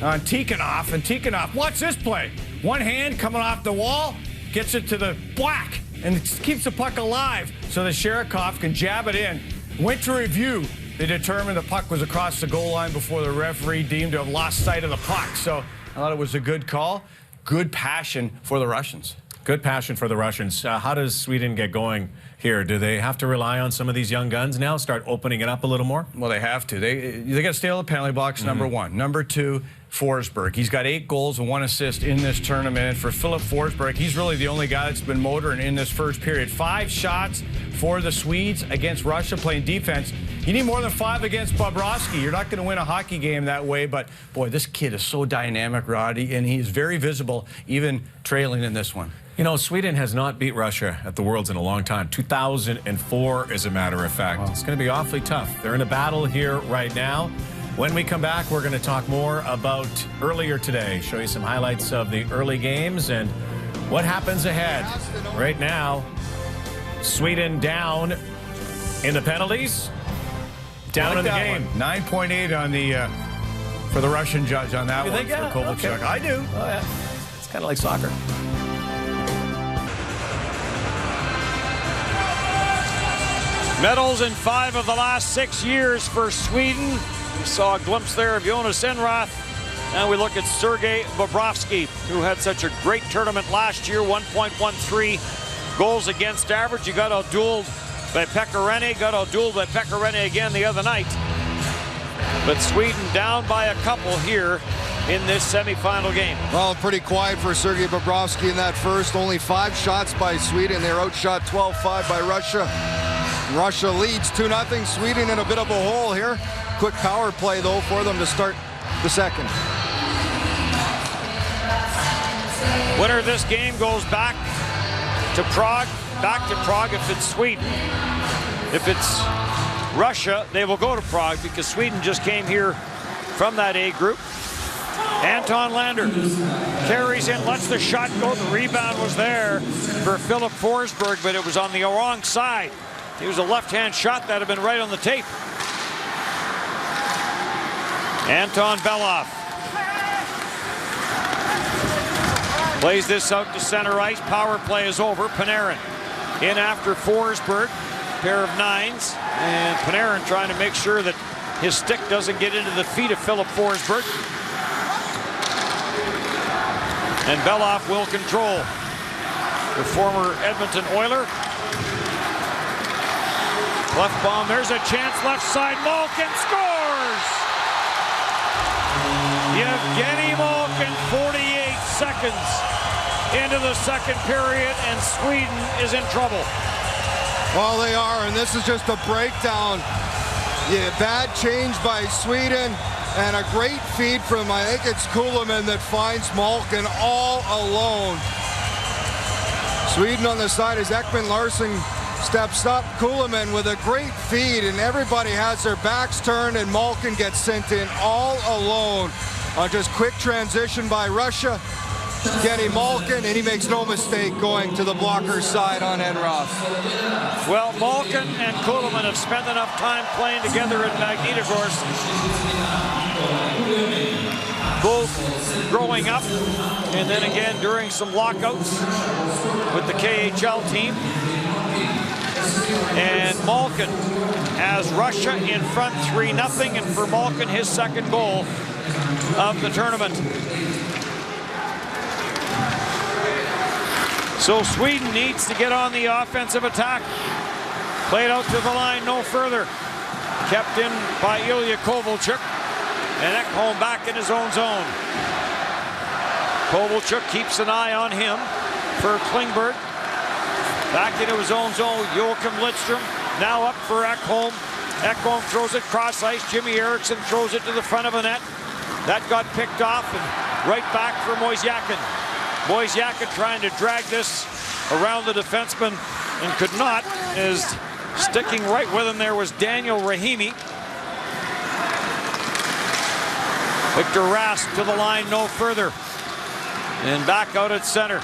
on Tikhonov. And Tikhonov, watch this play. One hand coming off the wall, gets it to the black, and keeps the puck alive so that Shirokov can jab it in. Went to review. They determined the puck was across the goal line before the referee deemed to have lost sight of the puck. So I thought it was a good call. Good passion for the Russians. Good passion for the Russians. How does Sweden get going here? Do they have to rely on some of these young guns now, start opening it up a little more? Well, they have to. They got to stay on the penalty box, number 1. Number 2, Forsberg. He's got 8 goals and 1 assist in this tournament. For Philip Forsberg, he's really the only guy that's been motoring in this first period. 5 shots for the Swedes against Russia playing defense. You need more than 5 against Bobrovsky. You're not going to win a hockey game that way, but boy, this kid is so dynamic, Roddy, and he's very visible, even trailing in this one. You know, Sweden has not beat Russia at the Worlds in a long time. 2004, as a matter of fact. Wow. It's going to be awfully tough. They're in a battle here right now. When we come back, we're going to talk more about earlier today, show you some highlights of the early games and what happens ahead. Right now, Sweden down in the penalties, down in the game. 9.8 on the for the Russian judge on that one for Kovalchuk. Okay. I do. Oh, yeah. It's kind of like soccer. Medals in 5 of the last 6 years for Sweden. We saw a glimpse there of Jonas Enroth. And we look at Sergei Bobrovsky, who had such a great tournament last year, 1.13 goals against average. He got outdueled by Pekka Rinne, got outdueled by Pekka Rinne again the other night. But Sweden down by a couple here in this semifinal game. Well, pretty quiet for Sergei Bobrovsky in that first. Only 5 shots by Sweden. They're outshot 12-5 by Russia. Russia leads 2-0. Sweden in a bit of a hole here. Quick power play, though, for them to start the second. Winner of this game goes back to Prague. If it's Sweden. If it's Russia, they will go to Prague because Sweden just came here from that A group. Anton Lander carries in, lets the shot go. The rebound was there for Philip Forsberg, but it was on the wrong side. It was a left-hand shot that had been right on the tape. Anton Belov plays this out to center ice. Power play is over. Panarin in after Forsberg. Pair of nines. And Panarin trying to make sure that his stick doesn't get into the feet of Philip Forsberg. And Belov will control. The former Edmonton Oiler. Left bomb. There's a chance. Left side. Malkin scores! Yevgeny Malkin, 48 seconds into the second period, and Sweden is in trouble. Well, they are, and this is just a breakdown. Yeah, bad change by Sweden, and a great feed from, I think it's Kuleman, that finds Malkin all alone. Sweden on the side as Ekman Larsson steps up. Kuleman with a great feed, and everybody has their backs turned, and Malkin gets sent in all alone on just quick transition by Russia. Kenny Malkin, and he makes no mistake going to the blocker side on Enroth. Well, Malkin and Kuleman have spent enough time playing together in Magnitogorsk, both growing up and then again during some lockouts with the KHL team. And Malkin has Russia in front 3-0, and for Malkin, his second goal of the tournament. So Sweden needs to get on the offensive attack. Played out to the line, no further. Kept in by Ilya Kovalchuk. And Ekholm back in his own zone. Kovalchuk keeps an eye on him for Klingberg. Back into his own zone, Joachim Lidstrom. Now up for Ekholm. Ekholm throws it cross ice. Jimmy Eriksson throws it to the front of the net. That got picked off, and right back for Moisyakin. Moisyakin trying to drag this around the defenseman and could not, as sticking right with him there was Daniel Rahimi. Victor Rask to the line, no further. And back out at center.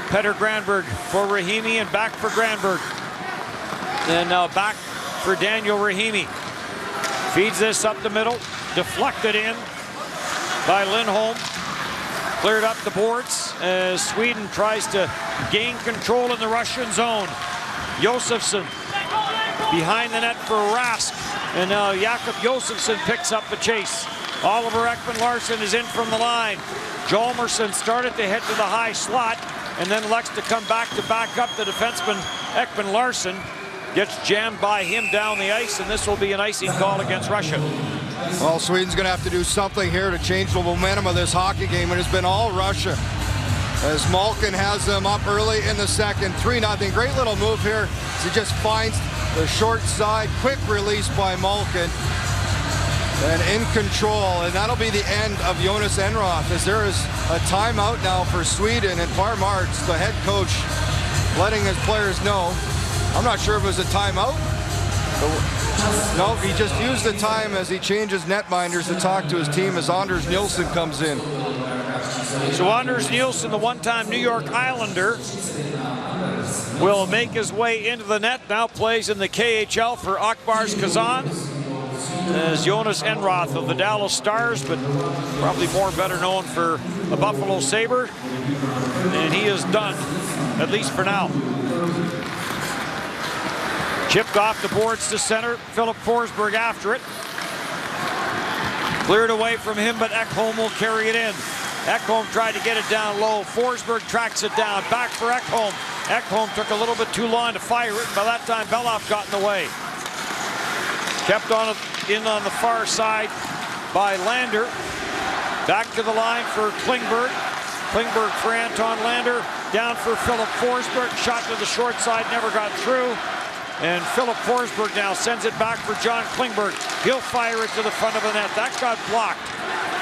Petter Granberg for Rahimi, and back for Granberg. And now back for Daniel Rahimi. Feeds this up the middle, deflected in by Lindholm. Cleared up the boards as Sweden tries to gain control in the Russian zone. Josefsson behind the net for Rask. And now Jakob Josefsson picks up the chase. Oliver Ekman Larsson is in from the line. Hjalmarsson started to head to the high slot and then elects to come back to back up the defenseman. Ekman Larsson gets jammed by him down the ice, and this will be an icing call against Russia. Well, Sweden's going to have to do something here to change the momentum of this hockey game. It has been all Russia, as Malkin has them up early in the second. 3-0. Great little move here as he just finds the short side. Quick release by Malkin. And in control, and that'll be the end of Jonas Enroth, as there is a timeout now for Sweden, and Parmarts, the head coach, letting his players know. I'm not sure if it was a timeout. No, he just used the time as he changes netminders to talk to his team as Anders Nilsson comes in. So Anders Nilsson, the one-time New York Islander, will make his way into the net. Now plays in the KHL for Akbars Kazan. As Jonas Enroth of the Dallas Stars, but probably more better known for a Buffalo Sabre. And he is done, at least for now. Chipped off the boards to center. Philip Forsberg after it. Cleared away from him, but Ekholm will carry it in. Ekholm tried to get it down low. Forsberg tracks it down. Back for Ekholm. Ekholm took a little bit too long to fire it. By that time, Belov got in the way. Kept on in on the far side by Lander. Back to the line for Klingberg. Klingberg for Anton Lander. Down for Philip Forsberg. Shot to the short side, never got through. And Philip Forsberg now sends it back for John Klingberg. He'll fire it to the front of the net. That got blocked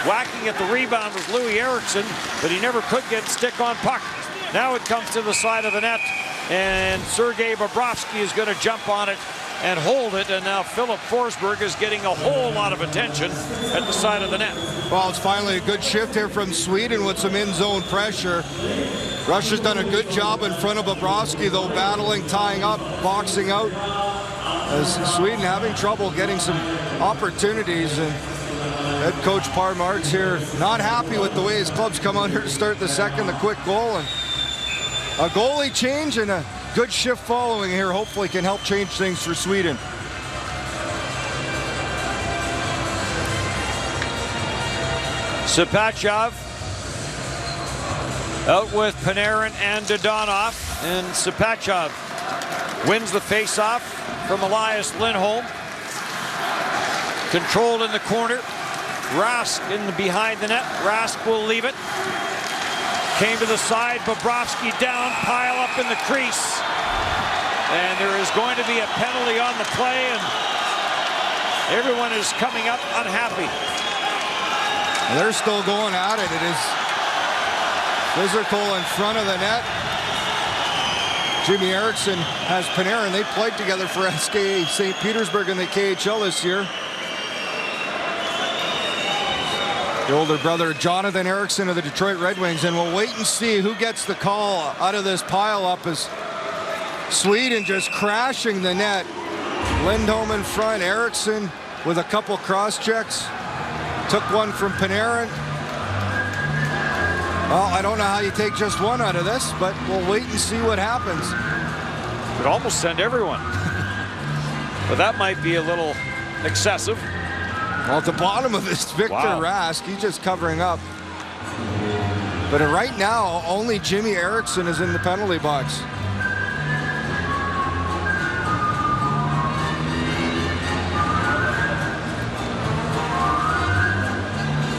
Whacking at the rebound was Louis Eriksson, but he never could get stick on puck. Now it comes to the side of the net, and Sergei Bobrovsky is going to jump on it and hold it, and now Philip Forsberg is getting a whole lot of attention at the side of the net. Well, it's finally a good shift here from Sweden with some in-zone pressure. Russia's done a good job in front of Bobrovsky, though, battling, tying up, boxing out. As Sweden having trouble getting some opportunities, and head coach Parmarts here not happy with the way his club's come out here to start the second, the quick goal, and a goalie change and a good shift following here hopefully can help change things for Sweden. Sapachev out with Panarin and Dodonov, and Sapachev wins the faceoff from Elias Lindholm. Controlled in the corner. Rask in the behind the net. Rask will leave it. Came to the side. Bobrovsky down. Pile up in the crease. And there is going to be a penalty on the play, and everyone is coming up unhappy. They're still going at it. It is physical in front of the net. Jimmy Eriksson has Panarin. They played together for SKA St. Petersburg in the KHL this year. The older brother, Jonathan Eriksson of the Detroit Red Wings, and we'll wait and see who gets the call out of this pile-up as Sweden just crashing the net. Lindholm in front, Eriksson with a couple cross-checks. Took one from Panarin. Well, I don't know how you take just one out of this, but we'll wait and see what happens. Could almost send everyone. But that might be a little excessive. Well, at the bottom of this, Victor Rask, he's just covering up. But right now, only Jimmy Eriksson is in the penalty box.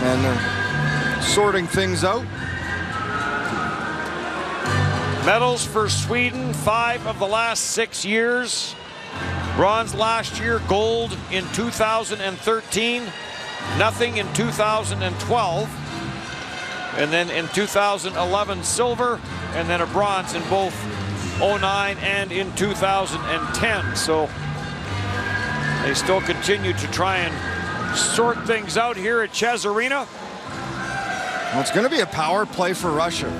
And they're sorting things out. Medals for Sweden, 5 of the last 6 years. Bronze last year, gold in 2013, nothing in 2012, and then in 2011 silver, and then a bronze in both 09 and in 2010. So they still continue to try and sort things out here at Chess Arena. Well, it's going to be a power play for Russia.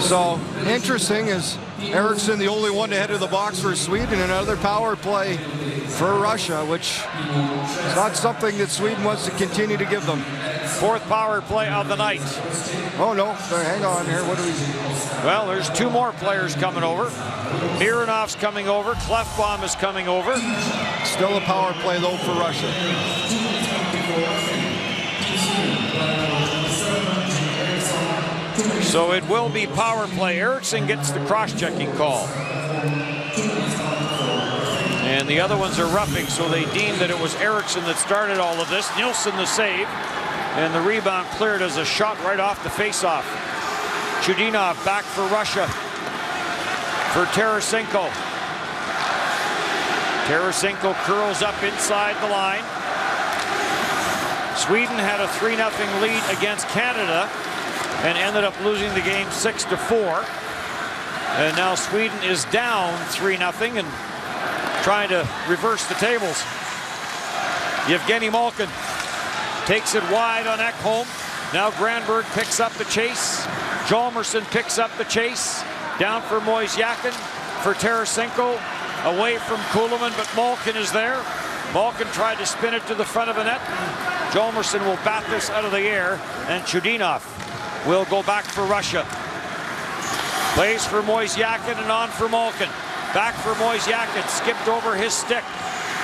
So interesting is Eriksson the only one to head of the box for Sweden, another power play for Russia, which is not something that Sweden wants to continue to give them. 4th power play of the night. Oh no, hang on here, what do we? Well, there's 2 more players coming over. Mironov's coming over, Clefbaum is coming over. Still a power play though for Russia. So it will be power play. Eriksson gets the cross-checking call. And the other ones are roughing, so they deemed that it was Eriksson that started all of this. Nielsen the save, and the rebound cleared as a shot right off the face-off. Chudinov back for Russia for Tarasenko. Tarasenko curls up inside the line. Sweden had a 3-0 lead against Canada and ended up losing the game 6-4. And now Sweden is down 3-0 and trying to reverse the tables. Yevgeny Malkin takes it wide on Ekholm. Now Granberg picks up the chase. Hjalmarsson picks up the chase. Down for Moisjakin, for Tarasenko. Away from Kuhlman, but Malkin is there. Malkin tried to spin it to the front of the net. Hjalmarsson will bat this out of the air, and Chudinov will go back for Russia. Plays for Moisjakin and on for Malkin. Back for Moisjakin, skipped over his stick.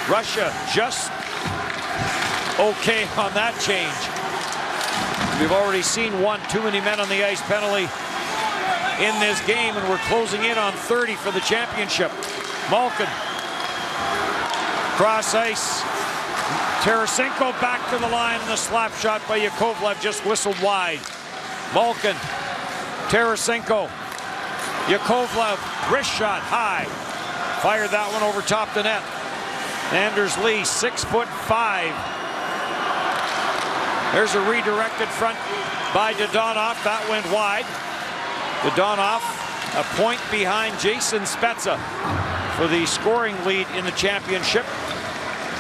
Russia just okay on that change. We've already seen one too many men on the ice penalty in this game, and we're closing in on 30 for the championship. Malkin, cross ice. Tarasenko back to the line, and the slap shot by Yakovlev just whistled wide. Malkin, Tarasenko, Yakovlev, wrist shot high. Fired that one over top the net. Anders Lee, 6'5", There's a redirected front by Dodonov. That went wide. Dodonov a point behind Jason Spezza for the scoring lead in the championship.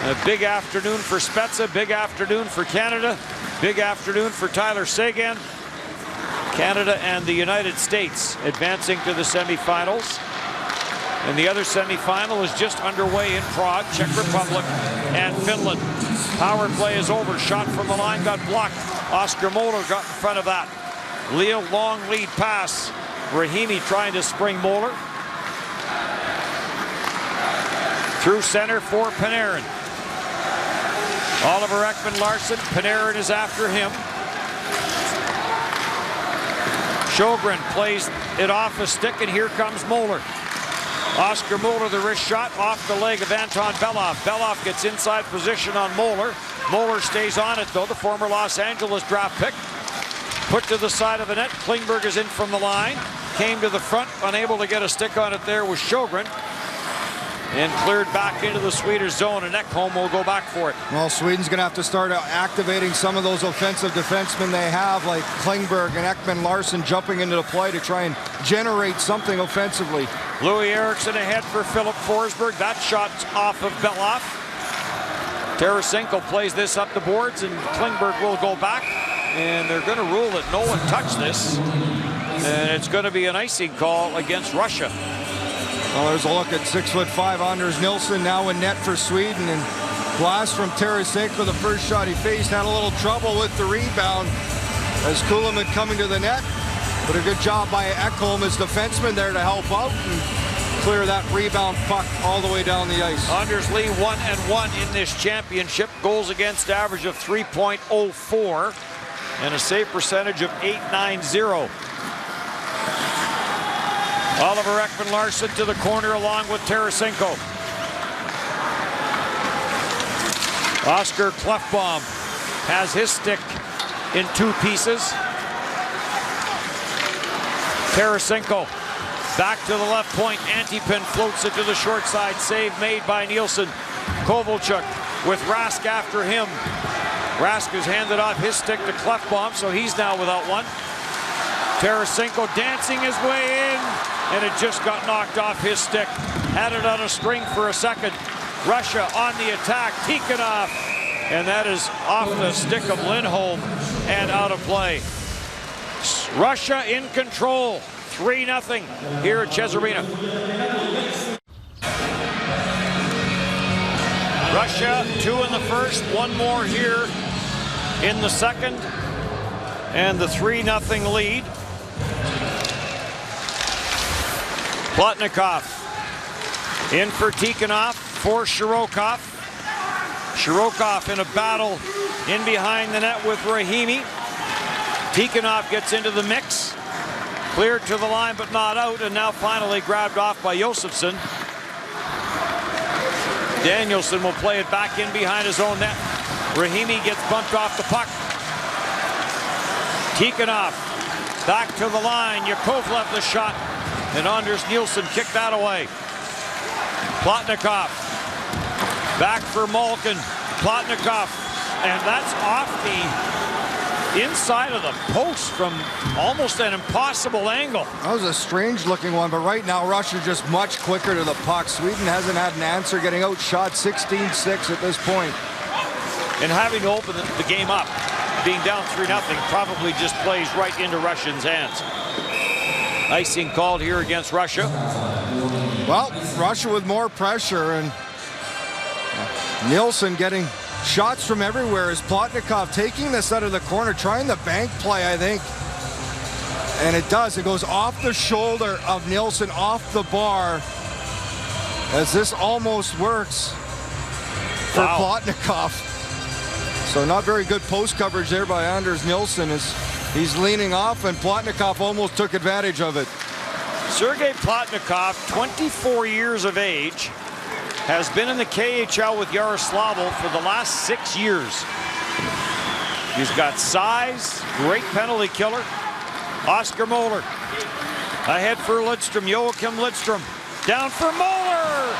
A big afternoon for Spezza, big afternoon for Canada, big afternoon for Tyler Seguin. Canada and the United States advancing to the semifinals. And the other semifinal is just underway in Prague, Czech Republic and Finland. Power play is over. Shot from the line got blocked. Oscar Moeller got in front of that. Leo long lead pass. Rahimi trying to spring Moeller. Through center for Panarin. Oliver Ekman-Larsson. Panarin is after him. Sjogren plays it off a stick, and here comes Moeller. Oscar Moeller, the wrist shot off the leg of Anton Belov. Belov gets inside position on Moeller. Moeller stays on it, though, the former Los Angeles draft pick. Put to the side of the net. Klingberg is in from the line. Came to the front, unable to get a stick on it there was Sjogren. And cleared back into the Swedish zone, and Ekholm will go back for it. Well, Sweden's going to have to start activating some of those offensive defensemen they have, like Klingberg and Ekman-Larsson jumping into the play to try and generate something offensively. Louis Eriksson ahead for Philip Forsberg. That shot's off of Belov. Tarasenko plays this up the boards, and Klingberg will go back. And they're going to rule that no one touched this. And it's going to be an icing call against Russia. Well, there's a look at 6'5" Anders Nilsson now in net for Sweden, and blast from Tarasenko. The first shot he faced had a little trouble with the rebound as Kuhlman coming to the net. But a good job by Ekholm, his defenseman, there to help out and clear that rebound puck all the way down the ice. Anders Lee 1-1 in this championship. Goals against average of 3.04 and a save percentage of .890. Oliver Ekman-Larsson to the corner along with Tarasenko. Oscar Klefbom has his stick in two pieces. Tarasenko back to the left point. Antipin floats it to the short side. Save made by Nielsen. Kovalchuk with Rask after him. Rask has handed off his stick to Klefbom, so he's now without one. Tarasenko dancing his way in, and it just got knocked off his stick. Had it on a string for a second. Russia on the attack. Tikhonov, and that is off the stick of Lindholm and out of play. Russia in control. 3-0 here at Chesarena. Russia 2 in the first, one more here in the second, and the 3-0 lead. Plotnikov in for Tikhonov for Shirokov. Shirokov in a battle in behind the net with Rahimi. Tikhonov gets into the mix. Cleared to the line but not out, and now finally grabbed off by Josefsson. Danielson will play it back in behind his own net. Rahimi gets bumped off the puck. Tikhonov back to the line. Yakovlev the shot, and Anders Nielsen kicked that away. Plotnikov back for Malkin. Plotnikov, and that's off the inside of the post from almost an impossible angle. That was a strange looking one, but right now Russia just much quicker to the puck. Sweden hasn't had an answer, getting outshot 16-6 at this point. And having to open the game up, being down 3-0, probably just plays right into Russians' hands. Icing called here against Russia. Well, Russia with more pressure, and Nielsen getting shots from everywhere as Plotnikov taking this out of the corner, trying the bank play, I think. And it does. It goes off the shoulder of Nielsen, off the bar, as this almost works for Plotnikov. So not very good post coverage there by Anders Nielsen as he's leaning off, and Plotnikov almost took advantage of it. Sergei Plotnikov, 24 years of age, has been in the KHL with Yaroslavl for the last 6 years. He's got size, great penalty killer. Oscar Moeller ahead for Lidstrom. Joachim Lidstrom down for Moeller,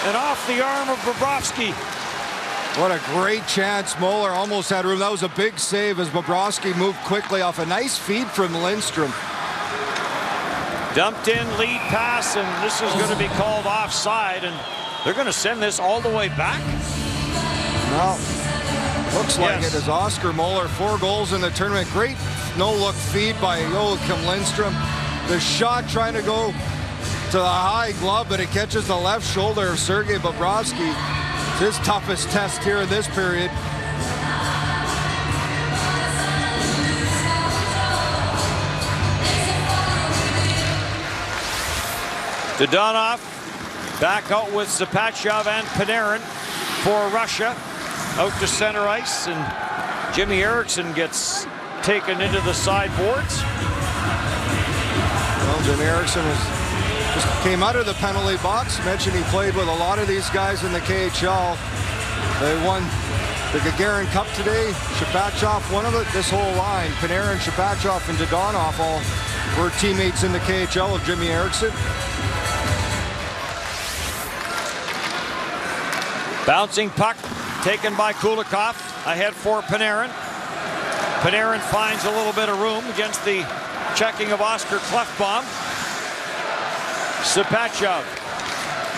and off the arm of Bobrovsky. What a great chance. Moeller almost had room. That was a big save as Bobrovsky moved quickly off a nice feed from Lindstrom. Dumped in lead pass, and this is going to be called offside, and they're going to send this all the way back. Well, looks like it is Oscar Moeller. 4 goals in the tournament. Great no-look feed by Joachim Lindstrom. The shot trying to go to the high glove, but it catches the left shoulder of Sergei Bobrovsky. It's his toughest test here in this period. Dodonov back out with Zapachov and Panarin for Russia. Out to center ice, and Jimmy Eriksson gets taken into the sideboards. Well, Jimmy Eriksson just came out of the penalty box. Mentioned he played with a lot of these guys in the KHL. They won the Gagarin Cup today. Shapachov, one of it, this whole line. Panarin, Shapachov, and Dodonov all were teammates in the KHL of Jimmy Eriksson. Bouncing puck taken by Kulikov. Ahead for Panarin. Panarin finds a little bit of room against the checking of Oscar Klefbom. Zapachov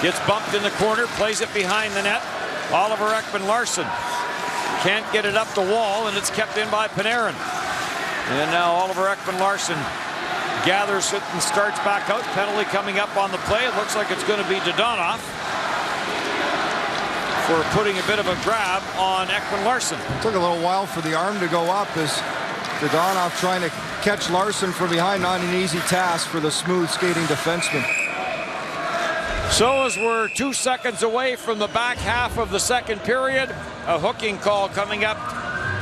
gets bumped in the corner, plays it behind the net. Oliver Ekman-Larsson can't get it up the wall, and it's kept in by Panarin. And now Oliver Ekman-Larsson gathers it and starts back out. Penalty coming up on the play. It looks like it's going to be Dodonov for putting a bit of a grab on Ekman-Larsson. Took a little while for the arm to go up as Dodonov trying to catch Larsson from behind. Not an easy task for the smooth skating defenseman. So as we're 2 seconds away from the back half of the second period, a hooking call coming up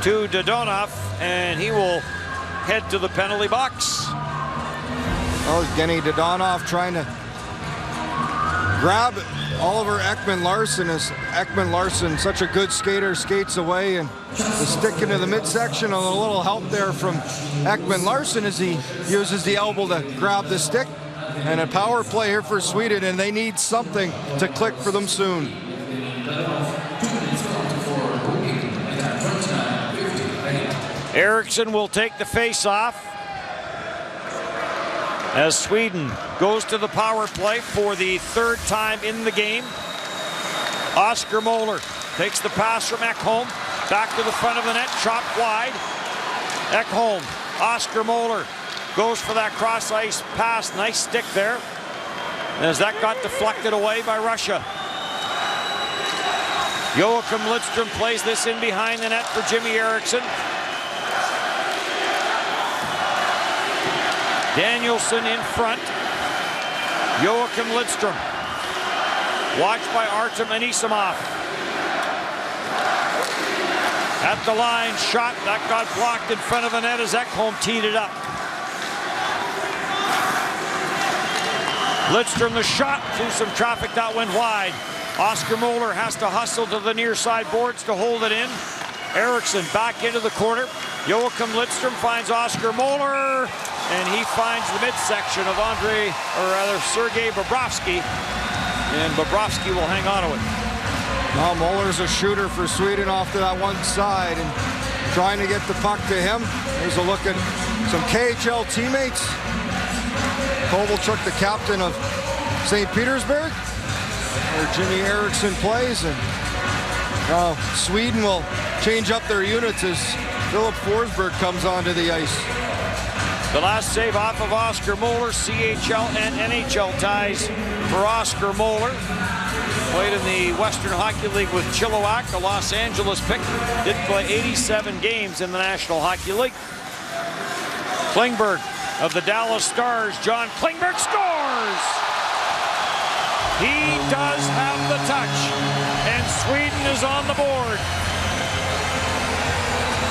to Dodonov, and he will head to the penalty box. Oh, Genny Dodonov trying to grab Oliver Ekman-Larsson as Ekman-Larsson, such a good skater, skates away, and the stick into the midsection, and a little help there from Ekman-Larsson as he uses the elbow to grab the stick. And a power play here for Sweden, and they need something to click for them soon. Eriksson will take the face-off as Sweden goes to the power play for the 3rd time in the game. Oscar Moeller takes the pass from Ekholm, back to the front of the net, chopped wide. Ekholm, Oscar Moeller goes for that cross-ice pass. Nice stick there, as that got deflected away by Russia. Joachim Lindstrom plays this in behind the net for Jimmy Eriksson. Danielson in front. Joachim Lindstrom, watched by Artem Anisimov. At the line, shot that got blocked in front of the net as Ekholm teed it up. Lidstrom the shot through some traffic that went wide. Oscar Moeller has to hustle to the near side boards to hold it in. Eriksson back into the corner. Joachim Lidstrom finds Oscar Moeller, and he finds the midsection of Sergei Bobrovsky, and Bobrovsky will hang on to it. Now Moeller's a shooter for Sweden off to that one side and trying to get the puck to him. Here's a look at some KHL teammates. Kovalchuk, the captain of St. Petersburg, where Jimmy Eriksson plays, and Sweden will change up their units as Philip Forsberg comes onto the ice. The last save off of Oscar Moeller, CHL and NHL ties for Oscar Moeller. Played in the Western Hockey League with Chilliwack, a Los Angeles pick. Did play 87 games in the National Hockey League. Klingberg of the Dallas Stars, John Klingberg scores! He does have the touch, and Sweden is on the board.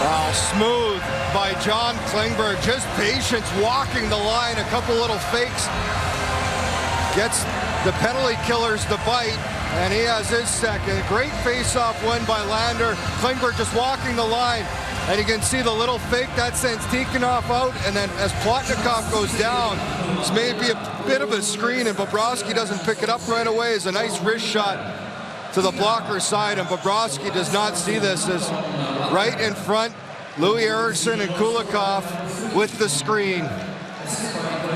Wow, smooth by John Klingberg. Just patience, walking the line, a couple little fakes. Gets the penalty killers to bite, and he has his second. Great face-off win by Lander. Klingberg just walking the line, and you can see the little fake that sends Tikhonov out, and then as Plotnikov goes down, it's maybe a bit of a screen, and Bobrovsky doesn't pick it up right away. It's a nice wrist shot to the blocker side, and Bobrovsky does not see this as right in front, Louis Eriksson and Kulikov with the screen.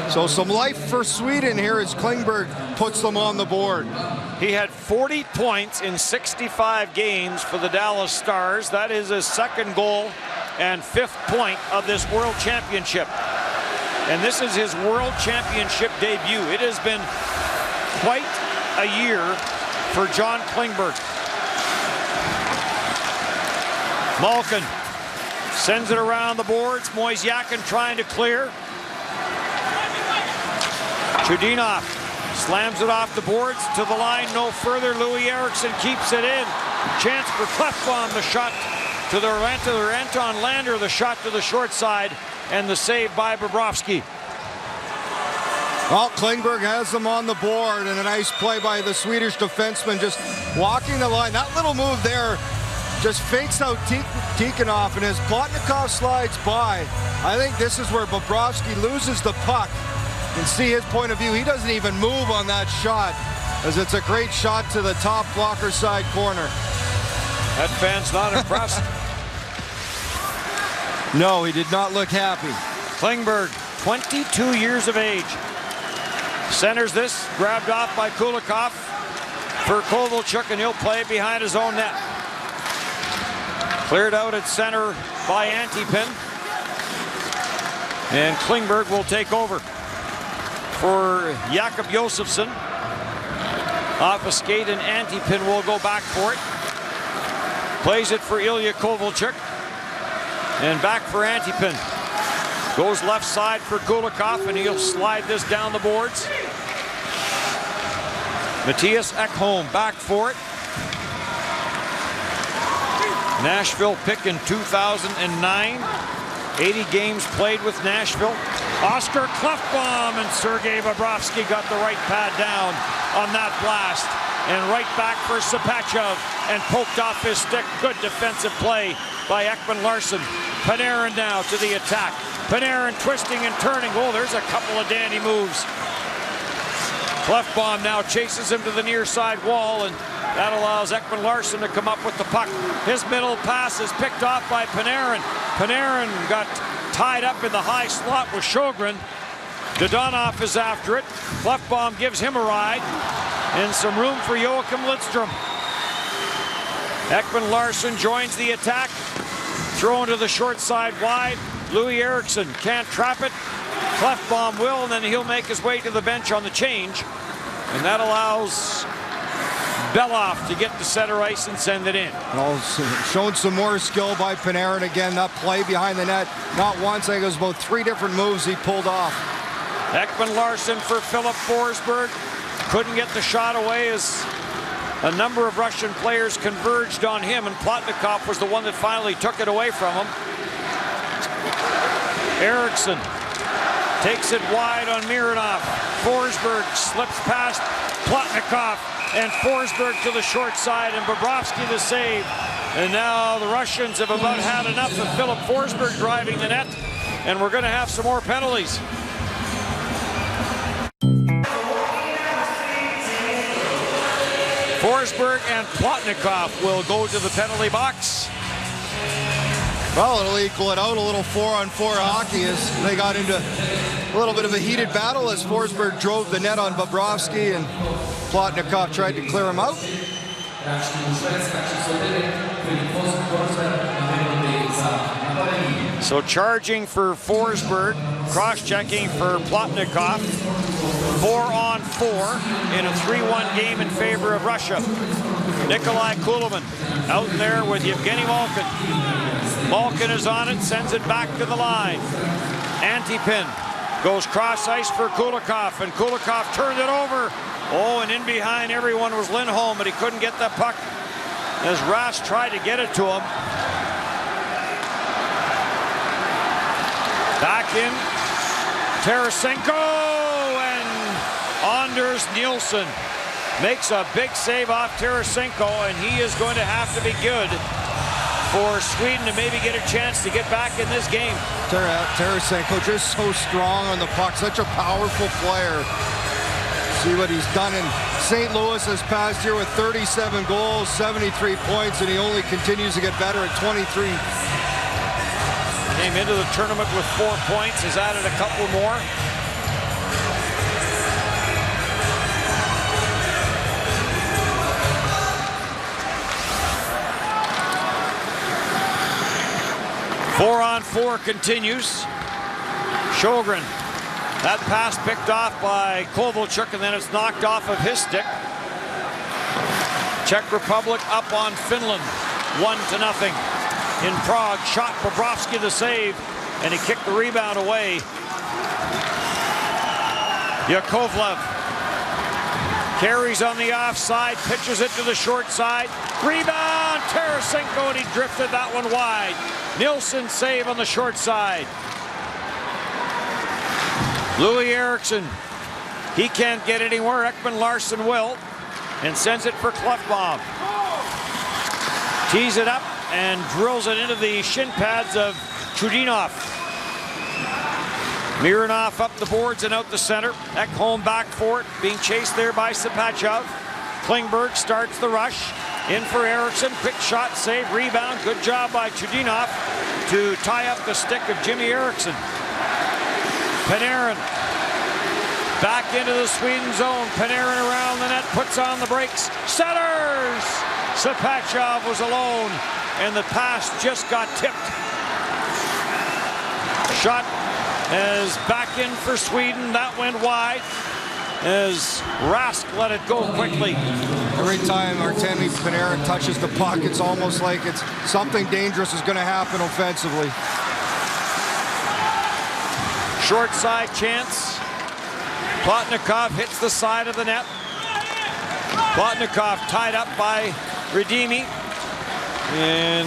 So some life for Sweden here as Klingberg puts them on the board. He had 40 points in 65 games for the Dallas Stars. That is his second goal and 5th point of this World Championship. And this is his World Championship debut. It has been quite a year for John Klingberg. Malkin sends it around the boards. Moisjakin trying to clear. Chudinov slams it off the boards to the line, no further. Louis Eriksson keeps it in. Chance for Klefbom, the shot to the Anton Lander, the shot to the short side, and the save by Bobrovsky. Well, Klingberg has them on the board, and a nice play by the Swedish defenseman, just walking the line. That little move there just fakes out Tikhonov, and as Plotnikov slides by, I think this is where Bobrovsky loses the puck. You can see his point of view. He doesn't even move on that shot, as it's a great shot to the top blocker side corner. That fan's not impressed. No, he did not look happy. Klingberg, 22 years of age. Centers this, grabbed off by Kulikov for Kovalchuk, and he'll play behind his own net. Cleared out at center by Antipin. And Klingberg will take over for Jakob Josefsson. Off a skate, and Antipin will go back for it. Plays it for Ilya Kovalchuk. And back for Antipin. Goes left side for Kulikov, and he'll slide this down the boards. Matthias Ekholm back for it. Nashville pick in 2009. 80 games played with Nashville. Oscar Klefbom, and Sergei Bobrovsky got the right pad down on that blast. And right back for Sapachev, and poked off his stick. Good defensive play by Ekman Larsson. Panarin now to the attack. Panarin twisting and turning. Oh, there's a couple of dandy moves. Klefbom now chases him to the near side wall, and that allows Ekman Larsson to come up with the puck. His middle pass is picked off by Panarin. Panarin got tied up in the high slot with Sjogren. Dodonov is after it. Klefbom gives him a ride, and some room for Joachim Lidstrom. Ekman Larsson joins the attack. Thrown to the short side wide. Louis Eriksson can't trap it. Klefbom will, and then he'll make his way to the bench on the change. And that allows Belloff to get to center ice and send it in. Well, shown some more skill by Panarin again. That play behind the net, not once, I think it was about 3 different moves he pulled off. Ekman Larsson for Philip Forsberg. Couldn't get the shot away as a number of Russian players converged on him, and Plotnikov was the one that finally took it away from him. Eriksson takes it wide on Mironov. Forsberg slips past Plotnikov, and Forsberg to the short side, and Bobrovsky the save. And now the Russians have about had enough of Philip Forsberg driving the net, and we're going to have some more penalties. Forsberg and Plotnikov will go to the penalty box. Well, it'll equal it out, a little 4-on-4 hockey as they got into a little bit of a heated battle as Forsberg drove the net on Bobrovsky and Plotnikov tried to clear him out. So charging for Forsberg, cross-checking for Plotnikov. 4-on-4 in a 3-1 game in favor of Russia. Nikolai Kulemin out there with Yevgeny Malkin. Malkin is on it, sends it back to the line. Antipin goes cross ice for Kulikov, and Kulikov turned it over. Oh, and in behind everyone was Lindholm, but he couldn't get that puck as Rask tried to get it to him. Back in, Tarasenko, and Anders Nielsen makes a big save off Tarasenko, and he is going to have to be good for Sweden to maybe get a chance to get back in this game. Tarasenko just so strong on the puck, such a powerful player. See what he's done in St. Louis this past year with 37 goals, 73 points, and he only continues to get better at 23. Came into the tournament with 4 points, has added a couple more. Four-on-four continues. Sjogren. That pass picked off by Kovalchuk, and then it's knocked off of his stick. Czech Republic up on Finland, 1-0. In Prague, shot Bobrovsky the save, and he kicked the rebound away. Yakovlev carries on the offside, pitches it to the short side. Rebound, Tarasenko, and he drifted that one wide. Nilsson save on the short side. Louis Eriksson, he can't get anywhere. Ekman Larsson will, and sends it for Klefbom. Tees it up and drills it into the shin pads of Chudinov. Mironov up the boards and out the center. Ekholm back for it, being chased there by Sapachov. Klingberg starts the rush. In for Eriksson, quick shot, save, rebound. Good job by Chudinov to tie up the stick of Jimmy Eriksson. Panarin back into the Sweden zone. Panarin around the net, puts on the brakes, centers! Sapachov was alone, and the pass just got tipped. Shot is back in for Sweden. That went wide as Rask let it go quickly. Every time Artemi Panarin touches the puck, it's almost like it's something dangerous is going to happen offensively. Short side chance. Plotnikov hits the side of the net. Plotnikov tied up by Radimi. And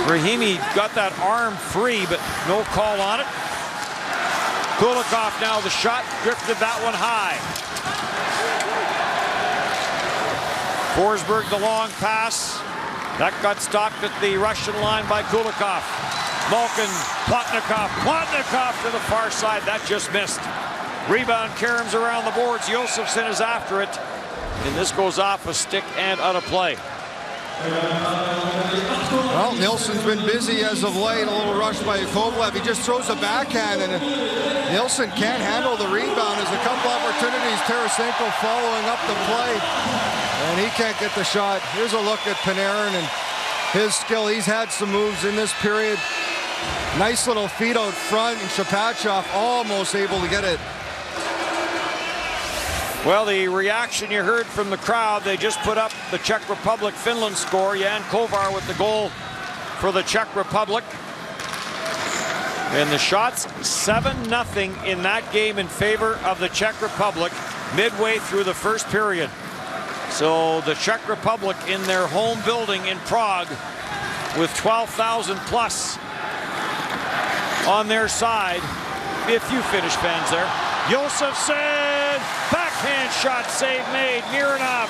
Rahimi got that arm free, but no call on it. Kulikov now the shot, drifted that one high. Forsberg the long pass. That got stopped at the Russian line by Kulikov. Malkin, Plotnikov to the far side. That just missed. Rebound, Karam's around the boards. Josefsson is after it. And this goes off a stick and out of play. Well, Nilsson's been busy as of late. A little rush by Yakovlev. He just throws a backhand, and Nilsson can't handle the rebound. There's a couple opportunities. Tarasenko following up the play, and he can't get the shot. Here's a look at Panarin and his skill. He's had some moves in this period. Nice little feed out front, and Shapachov almost able to get it. Well, the reaction you heard from the crowd, they just put up the Czech Republic-Finland score. Jan Kovar with the goal for the Czech Republic. And the shots 7-0 in that game in favor of the Czech Republic midway through the first period. So the Czech Republic in their home building in Prague with 12,000 plus on their side. Be a few Finnish fans there. Josefsson, backhand shot, save made. Mironov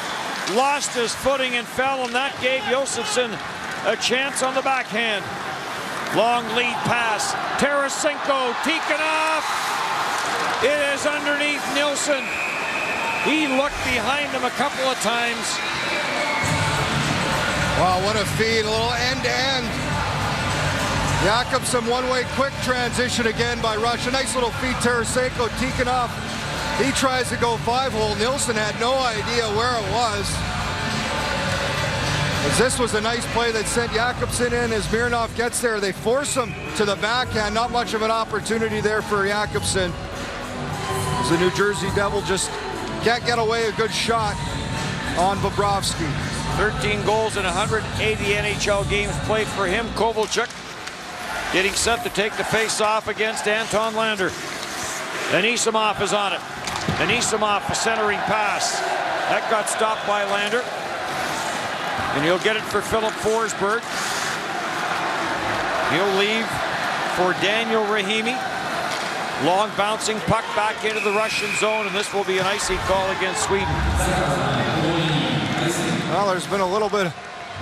lost his footing and fell, and that gave Josefsson a chance on the backhand. Long lead pass. Tarasenko, Tikhonov. It is underneath Nilsson. He looked behind him a couple of times. Wow, what a feed, a little end-to-end. Jakobsen one-way quick transition again by Russia. Nice little feed, Tarasenko, Tikhonov. He tries to go 5-hole. Nilsson had no idea where it was. As this was a nice play that sent Jakobsen in. As Mironov gets there, they force him to the backhand. Not much of an opportunity there for Jakobsen. As the New Jersey Devil just can't get away a good shot on Bobrovsky. 13 goals in 180 NHL games played for him. Kovalchuk getting set to take the face-off against Anton Lander. Anisimov is on it. Anisimov, a centering pass. That got stopped by Lander. And he'll get it for Philip Forsberg. He'll leave for Daniel Rahimi. Long bouncing puck back into the Russian zone, and this will be an icing call against Sweden. Well, there's been a little bit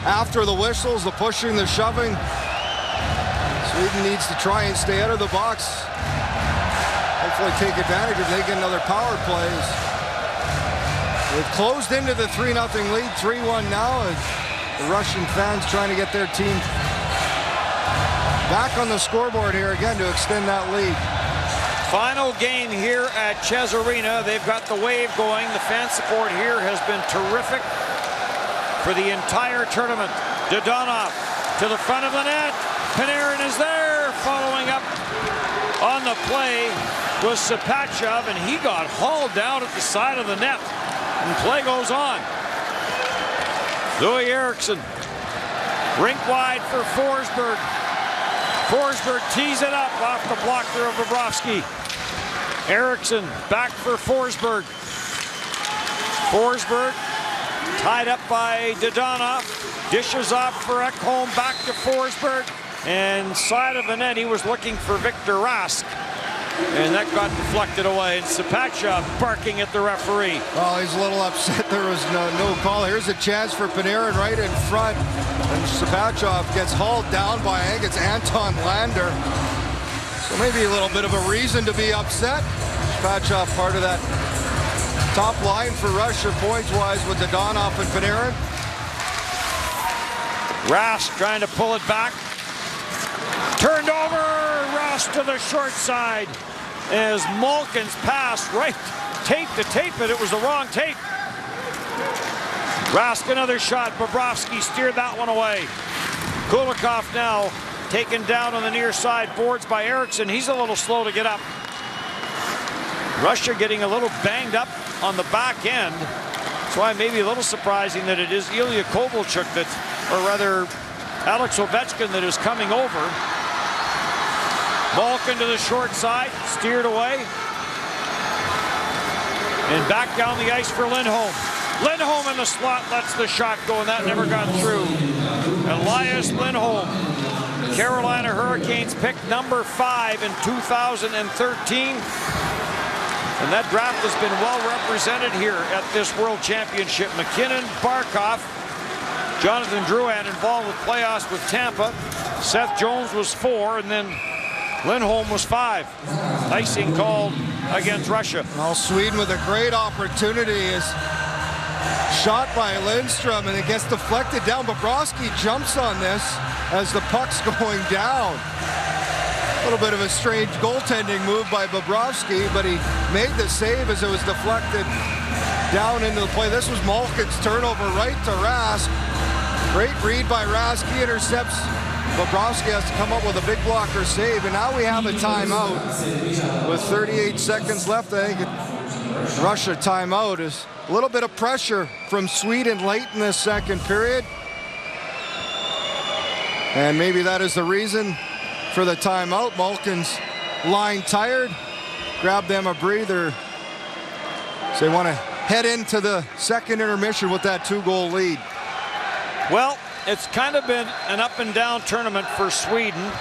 after the whistles, the pushing, the shoving. Sweden needs to try and stay out of the box. hopefully take advantage if they get another power plays. They've closed into the 3-0 lead, 3-1 now, as the Russian fans trying to get their team back on the scoreboard here again to extend that lead. Final game here at Ches Arena. They've got the wave going. The fan support here has been terrific for the entire tournament. Dodonov to the front of the net. Panarin is there, following up on the play was Sapachov, and he got hauled down at the side of the net. And play goes on. Louis Eriksson, rink wide for Forsberg. Forsberg tees it up off the blocker of Bobrovsky. Eriksson back for Forsberg. Forsberg tied up by Dodonov. Dishes off for Ekholm, back to Forsberg. And side of the net, he was looking for Victor Rask. And that got deflected away. And Sapachov barking at the referee. Well, he's a little upset there was no call. Here's a chance for Panarin right in front. And Sapachov gets hauled down by, I think it's Anton Lander. So maybe a little bit of a reason to be upset. Sapachov part of that top line for Russia points-wise with Dodonov and Panarin. Rask trying to pull it back. Turned over. Rask to the short side as Malkin's pass right tape to tape it. It was the wrong tape. Rask another shot. Bobrovsky steered that one away. Kulikov now taken down on the near side boards by Eriksson. He's a little slow to get up. Russia getting a little banged up on the back end. That's why maybe a little surprising that it is Ilya Kovalchuk that, or rather Alex Ovechkin that is coming over. Malkin to the short side, steered away. And back down the ice for Lindholm. Lindholm in the slot lets the shot go, and that never got through. Elias Lindholm, Carolina Hurricanes pick number 5 in 2013. And that draft has been well represented here at this World Championship. McKinnon, Barkov, Jonathan Drouin involved with playoffs with Tampa. Seth Jones was 4, and then Lindholm was 5. Icing called against Russia. Well, Sweden with a great opportunity is shot by Lindstrom, and it gets deflected down. Bobrovsky jumps on this as the puck's going down. A little bit of a strange goaltending move by Bobrovsky, but he made the save as it was deflected down into the play. This was Malkin's turnover right to Rask. Great read by Rask. He intercepts. Bobrovsky has to come up with a big blocker save, and now we have a timeout with 38 seconds left. I think Russia timeout is a little bit of pressure from Sweden late in the second period. And maybe that is the reason for the timeout. Malkin's line tired. Grab them a breather. So they want to head into the second intermission with that 2-goal lead. Well, it's kind of been an up and down tournament for Sweden.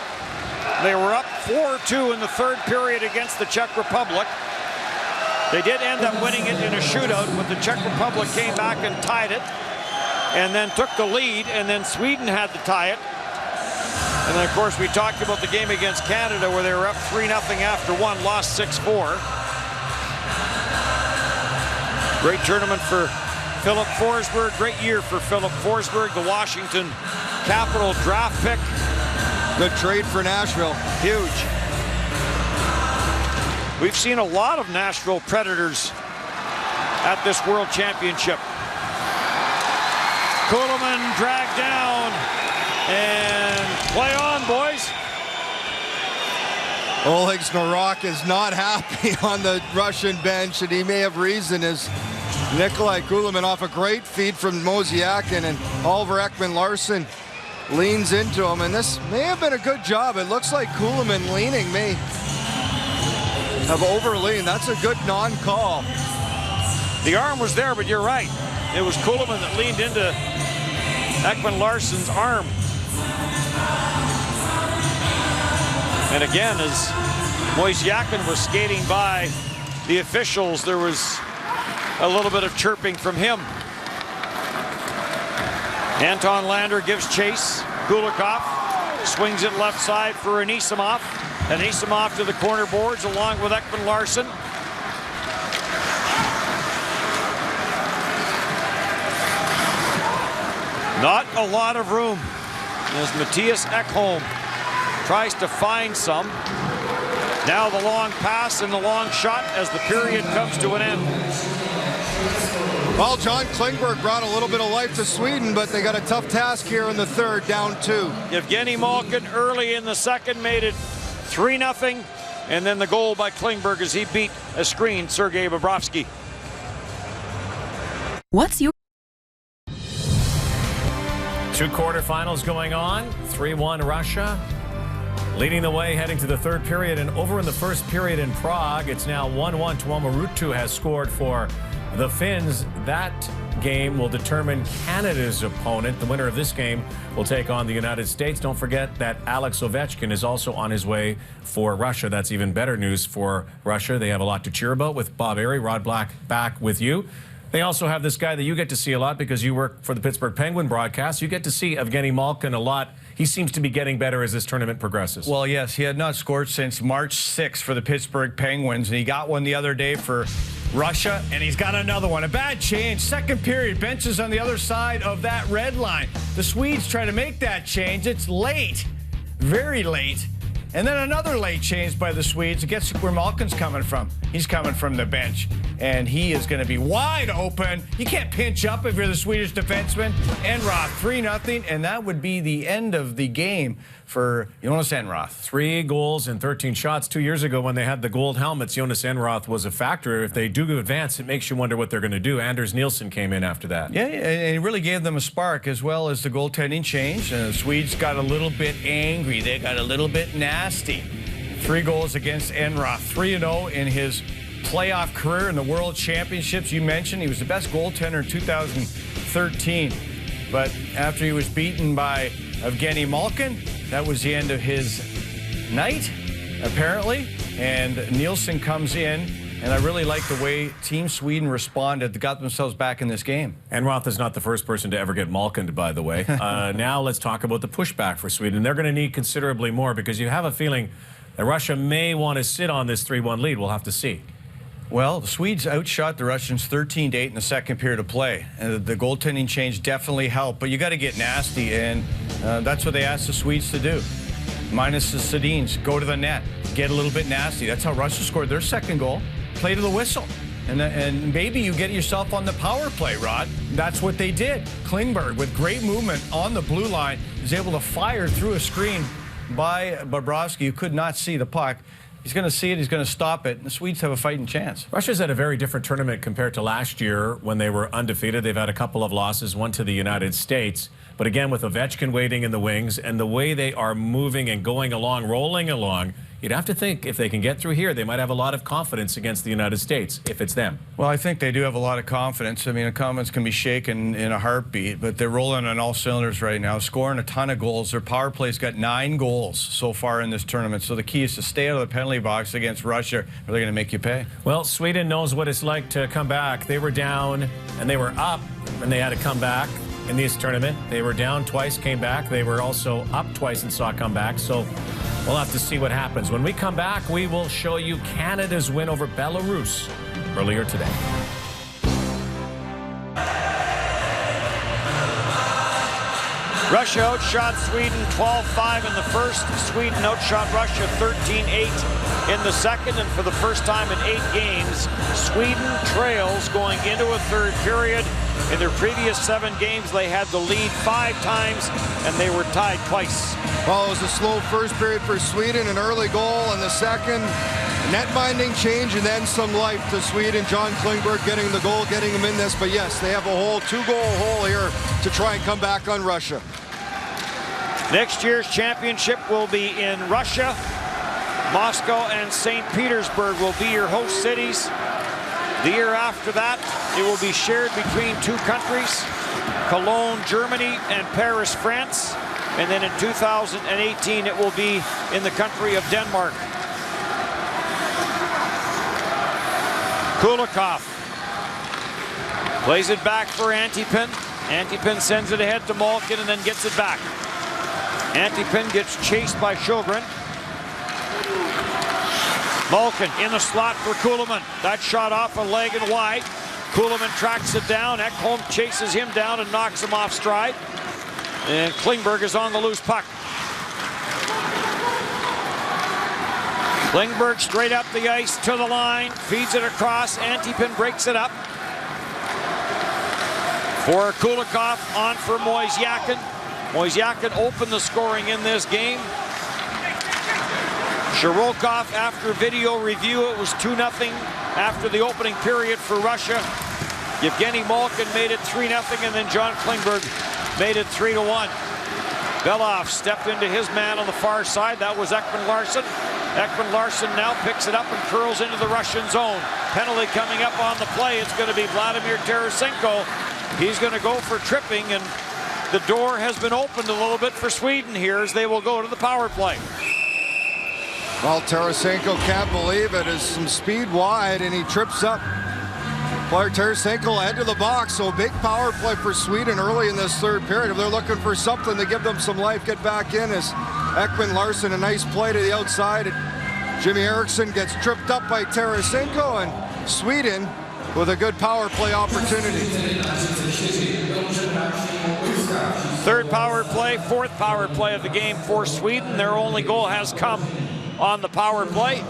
They were up 4-2 in the third period against the Czech Republic. They did end up winning it in a shootout, but the Czech Republic came back and tied it, and then took the lead, and then Sweden had to tie it. And then, of course, we talked about the game against Canada where they were up 3-0 after 1, lost 6-4. Great tournament for Philip Forsberg. Great year for Philip Forsberg, the Washington Capital draft pick. Good trade for Nashville. Huge. We've seen a lot of Nashville Predators at this World Championship. Kuhlman dragged down, and play on, boys. Oleg Snorok is not happy on the Russian bench, and he may have reason as Nikolai Kuhlman off a great feed from Mosiakin, and Oliver Ekman-Larsson leans into him, and this may have been a good job. It looks like Kuhlman leaning may have overleaned. That's a good non-call. The arm was there, but you're right. It was Kuhlman that leaned into Ekman-Larsson's arm. And again, as Mosiakin was skating by the officials, there was a little bit of chirping from him. Anton Lander gives chase. Kulikov swings it left side for Anisimov. Anisimov to the corner boards along with Ekman Larsson. Not a lot of room as Matthias Ekholm tries to find some. Now the long pass and the long shot as the period comes to an end. Well, John Klingberg brought a little bit of life to Sweden, but they got a tough task here in the third, down 2. Evgeny Malkin early in the second made it 3-0, and then the goal by Klingberg as he beat a screen Sergei Bobrovsky. What's your 2 quarterfinals going on. 3-1 Russia leading the way heading to the third period, and over in the first period in Prague, it's now 1-1. Tuomo Ruutu has scored for the Finns. That game will determine Canada's opponent. The winner of this game will take on the United States. Don't forget that Alex Ovechkin is also on his way for Russia. That's even better news for Russia. They have a lot to cheer about with Bob Airey. Rod Black back with you. They also have this guy that you get to see a lot because you work for the Pittsburgh Penguin broadcast. You get to see Evgeny Malkin a lot. He seems to be getting better as this tournament progresses. Well, yes, he had not scored since March 6th for the Pittsburgh Penguins, and he got one the other day for Russia, and he's got another one. A bad change. Second period, benches on the other side of that red line. The Swedes try to make that change. It's late, very late. And then another late change by the Swedes. Guess where Malkin's coming from? He's coming from the bench, and he is going to be wide open. You can't pinch up if you're the Swedish defenseman. Enroth, 3-0, and that would be the end of the game for Jonas Enroth. 3 goals and 13 shots. 2 years ago when they had the gold helmets, Jonas Enroth was a factor. If they do advance, it makes you wonder what they're going to do. Anders Nielsen came in after that. Yeah, and he really gave them a spark, as well as the goaltending change. And the Swedes got a little bit angry. They got a little bit nasty. 3 goals against Enroth. 3-0 in his playoff career in the World Championships. You mentioned he was the best goaltender in 2013. But after he was beaten by Evgeny Malkin, that was the end of his night, apparently. And Nielsen comes in, and I really like the way Team Sweden responded. They got themselves back in this game. Enroth is not the first person to ever get Malkined, by the way. Now let's talk about the pushback for Sweden. They're going to need considerably more because you have a feeling that Russia may want to sit on this 3-1 lead. We'll have to see. Well, the Swedes outshot the Russians 13-8 in the second period of play. And the goaltending change definitely helped, but you got to get nasty, and that's what they asked the Swedes to do. Minus the Sedins, go to the net, get a little bit nasty. That's how Russia scored their second goal. Play to the whistle. And maybe you get yourself on the power play, Rod. That's what they did. Klingberg, with great movement on the blue line, is able to fire through a screen by Bobrovsky, who could not see the puck. He's going to see it. He's going to stop it. And the Swedes have a fighting chance. Russia's had a very different tournament compared to last year when they were undefeated. They've had a couple of losses, one to the United States. But again, with Ovechkin waiting in the wings and the way they are moving and going along, rolling along, you'd have to think if they can get through here, they might have a lot of confidence against the United States, if it's them. Well, I think they do have a lot of confidence. I mean, the confidence can be shaken in a heartbeat, but they're rolling on all cylinders right now, scoring a ton of goals. Their power play's got 9 goals so far in this tournament. So the key is to stay out of the penalty box against Russia, or they're going to make you pay. Well, Sweden knows what it's like to come back. They were down and they were up, and they had to come back. In this tournament, they were down twice, came back. They were also up twice and saw come back. So we'll have to see what happens. When we come back, we will show you Canada's win over Belarus earlier today. Russia outshot Sweden 12-5 in the first. Sweden outshot Russia 13-8 in the second. And for the first time in 8 games, Sweden trails going into a third period. In their previous 7 games, they had the lead 5 times, and they were tied twice. Well, it was a slow first period for Sweden, an early goal in the second. Net-binding change and then some life to Sweden. John Klingberg getting the goal, getting him in this. But yes, they have a whole 2-goal hole here to try and come back on Russia. Next year's championship will be in Russia. Moscow and St. Petersburg will be your host cities. The year after that, it will be shared between 2 countries, Cologne, Germany, and Paris, France. And then in 2018, it will be in the country of Denmark. Kulikov plays it back for Antipin. Antipin sends it ahead to Malkin and then gets it back. Antipin gets chased by Sjogren. Malkin in the slot for Kuhlman. That shot off a leg and wide. Kuhlman tracks it down. Ekholm chases him down and knocks him off stride. And Klingberg is on the loose puck. Klingberg straight up the ice to the line. Feeds it across. Antipin breaks it up. For Kulikov, on for Moisyakin. Moisyakin opened the scoring in this game. Shirokov, after video review, it was 2-0 after the opening period for Russia. Yevgeny Malkin made it 3-0, and then John Klingberg made it 3-1. Belov stepped into his man on the far side. That was Ekman Larsson. Ekman Larsson now picks it up and curls into the Russian zone. Penalty coming up on the play. It's going to be Vladimir Tarasenko. He's going to go for tripping, and the door has been opened a little bit for Sweden here as they will go to the power play. Well, Tarasenko can't believe it. Is some speed wide, and he trips up. Player Tarasenko head to the box, so big power play for Sweden early in this third period. If they're looking for something to give them some life, get back in, as Ekman Larsson, a nice play to the outside. Jimmy Eriksson gets tripped up by Tarasenko, and Sweden with a good power play opportunity. Third power play, fourth power play of the game for Sweden. Their only goal has come on the power play.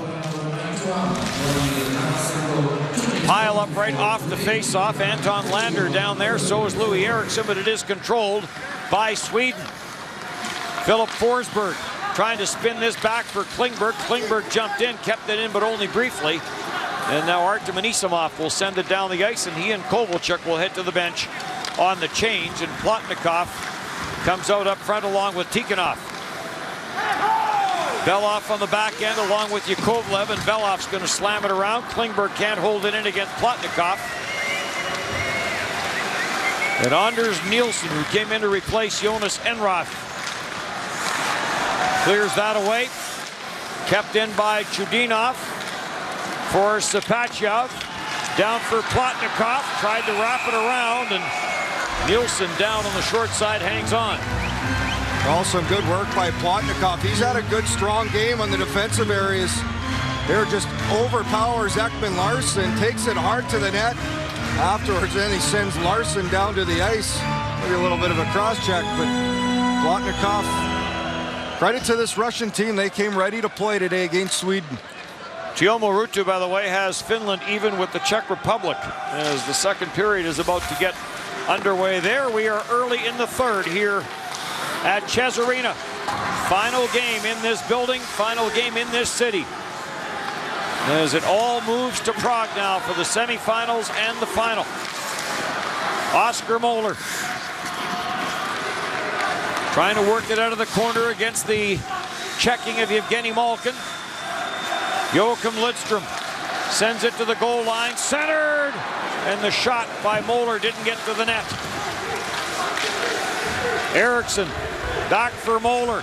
Pile up right off the face-off. Anton Lander down there, so is Louis Eriksson, but it is controlled by Sweden. Philip Forsberg trying to spin this back for Klingberg. Klingberg jumped in, kept it in, but only briefly. And now Artem Anisimov will send it down the ice, and he and Kovalchuk will head to the bench on the change, and Plotnikov comes out up front along with Tikhonov. Belov on the back end along with Yakovlev, and Belov's going to slam it around. Klingberg can't hold it in against Plotnikov. And Anders Nielsen, who came in to replace Jonas Enroth, clears that away. Kept in by Chudinov for Sapachyov. Down for Plotnikov. Tried to wrap it around, and Nielsen down on the short side hangs on. Well, some good work by Plotnikov. He's had a good, strong game on the defensive areas. Here just overpowers Ekman Larsson, takes it hard to the net. Afterwards, then he sends Larsson down to the ice. Maybe a little bit of a cross-check, but Plotnikov, credit to this Russian team. They came ready to play today against Sweden. Tuomo Ruutu, by the way, has Finland even with the Czech Republic as the second period is about to get underway there. We are early in the third here at Ches Arena. Final game in this building, final game in this city, as it all moves to Prague now for the semifinals and the final. Oscar Moeller trying to work it out of the corner against the checking of Yevgeny Malkin. Joachim Lidstrom sends it to the goal line, centered, and the shot by Moeller didn't get to the net. Eriksson back for Moeller,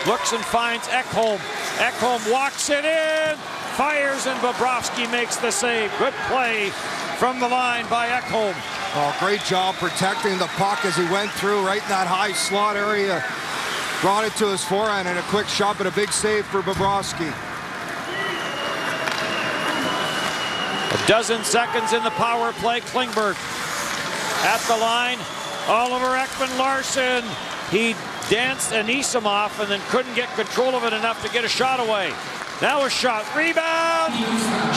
looks and finds Ekholm. Ekholm walks it in, fires, and Bobrovsky makes the save. Good play from the line by Ekholm. Oh, great job protecting the puck as he went through right in that high slot area. Brought it to his forehand and a quick shot, but a big save for Bobrovsky. A dozen seconds in the power play. Klingberg at the line. Oliver Ekman Larsson. He danced Anisimov and then couldn't get control of it enough to get a shot away. Now a shot. Rebound.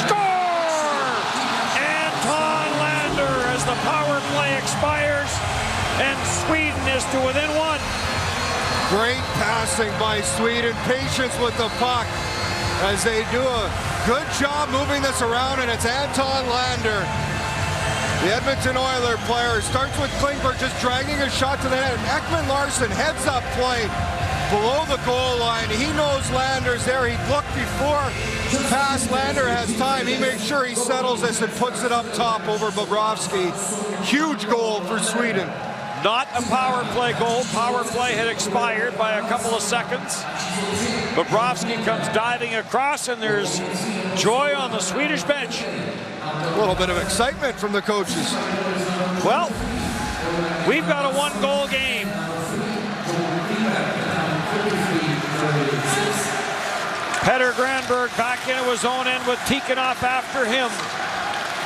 Score! Anton Lander as the power play expires, and Sweden is to within one. Great passing by Sweden. Patience with the puck as they do a good job moving this around, and it's Anton Lander, the Edmonton Oilers player. Starts with Klingberg just dragging a shot to the net. Ekman Larsson heads up play below the goal line. He knows Lander's there. He looked before pass. Lander has time. He makes sure he settles this and puts it up top over Bobrovsky. Huge goal for Sweden. Not a power play goal. Power play had expired by a couple of seconds. Bobrovsky comes diving across, and there's joy on the Swedish bench. A little bit of excitement from the coaches. Well, we've got a one-goal game. Petter Granberg back into his own end with Tikhonov after him.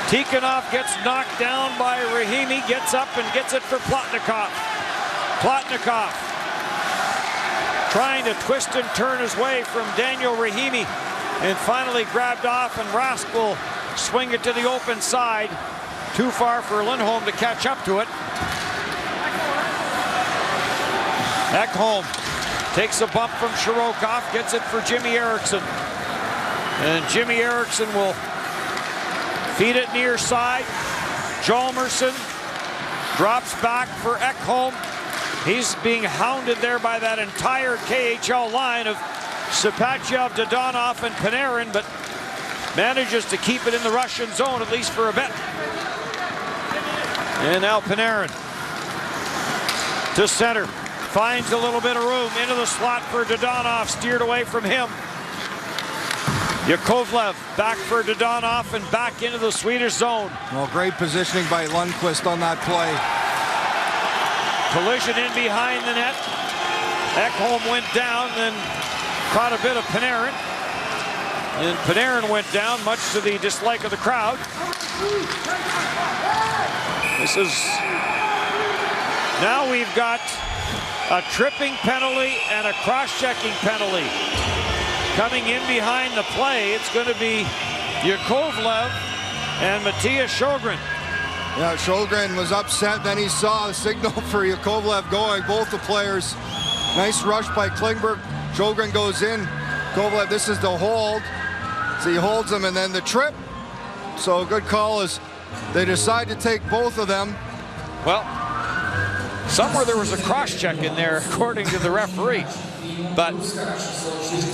Tikhonov gets knocked down by Rahimi, gets up and gets it for Plotnikov. Plotnikov trying to twist and turn his way from Daniel Rahimi, and finally grabbed off, and Rask will swing it to the open side. Too far for Lindholm to catch up to it. Ekholm takes a bump from Shirokov, gets it for Jimmy Eriksson. And Jimmy Eriksson will feed it near side. Hjalmarsson drops back for Ekholm. He's being hounded there by that entire KHL line of Sapachyov, Dodonov, and Panarin, but manages to keep it in the Russian zone, at least for a bit. And now Panarin to center. Finds a little bit of room into the slot for Dodonov, steered away from him. Yakovlev back for Dodonov and back into the Swedish zone. Well, great positioning by Lundqvist on that play. Collision in behind the net. Ekholm went down, then caught a bit of Panarin. And Panarin went down, much to the dislike of the crowd. This is... Now we've got a tripping penalty and a cross-checking penalty. Coming in behind the play, it's going to be Yakovlev and Matthias Sjögren. Yeah, Sjögren was upset, then he saw the signal for Yakovlev going. Both the players. Nice rush by Klingberg. Sjögren goes in. Yakovlev, this is the hold. So he holds him, and then the trip. So a good call is they decide to take both of them. Well, somewhere there was a cross-check in there, according to the referee. But,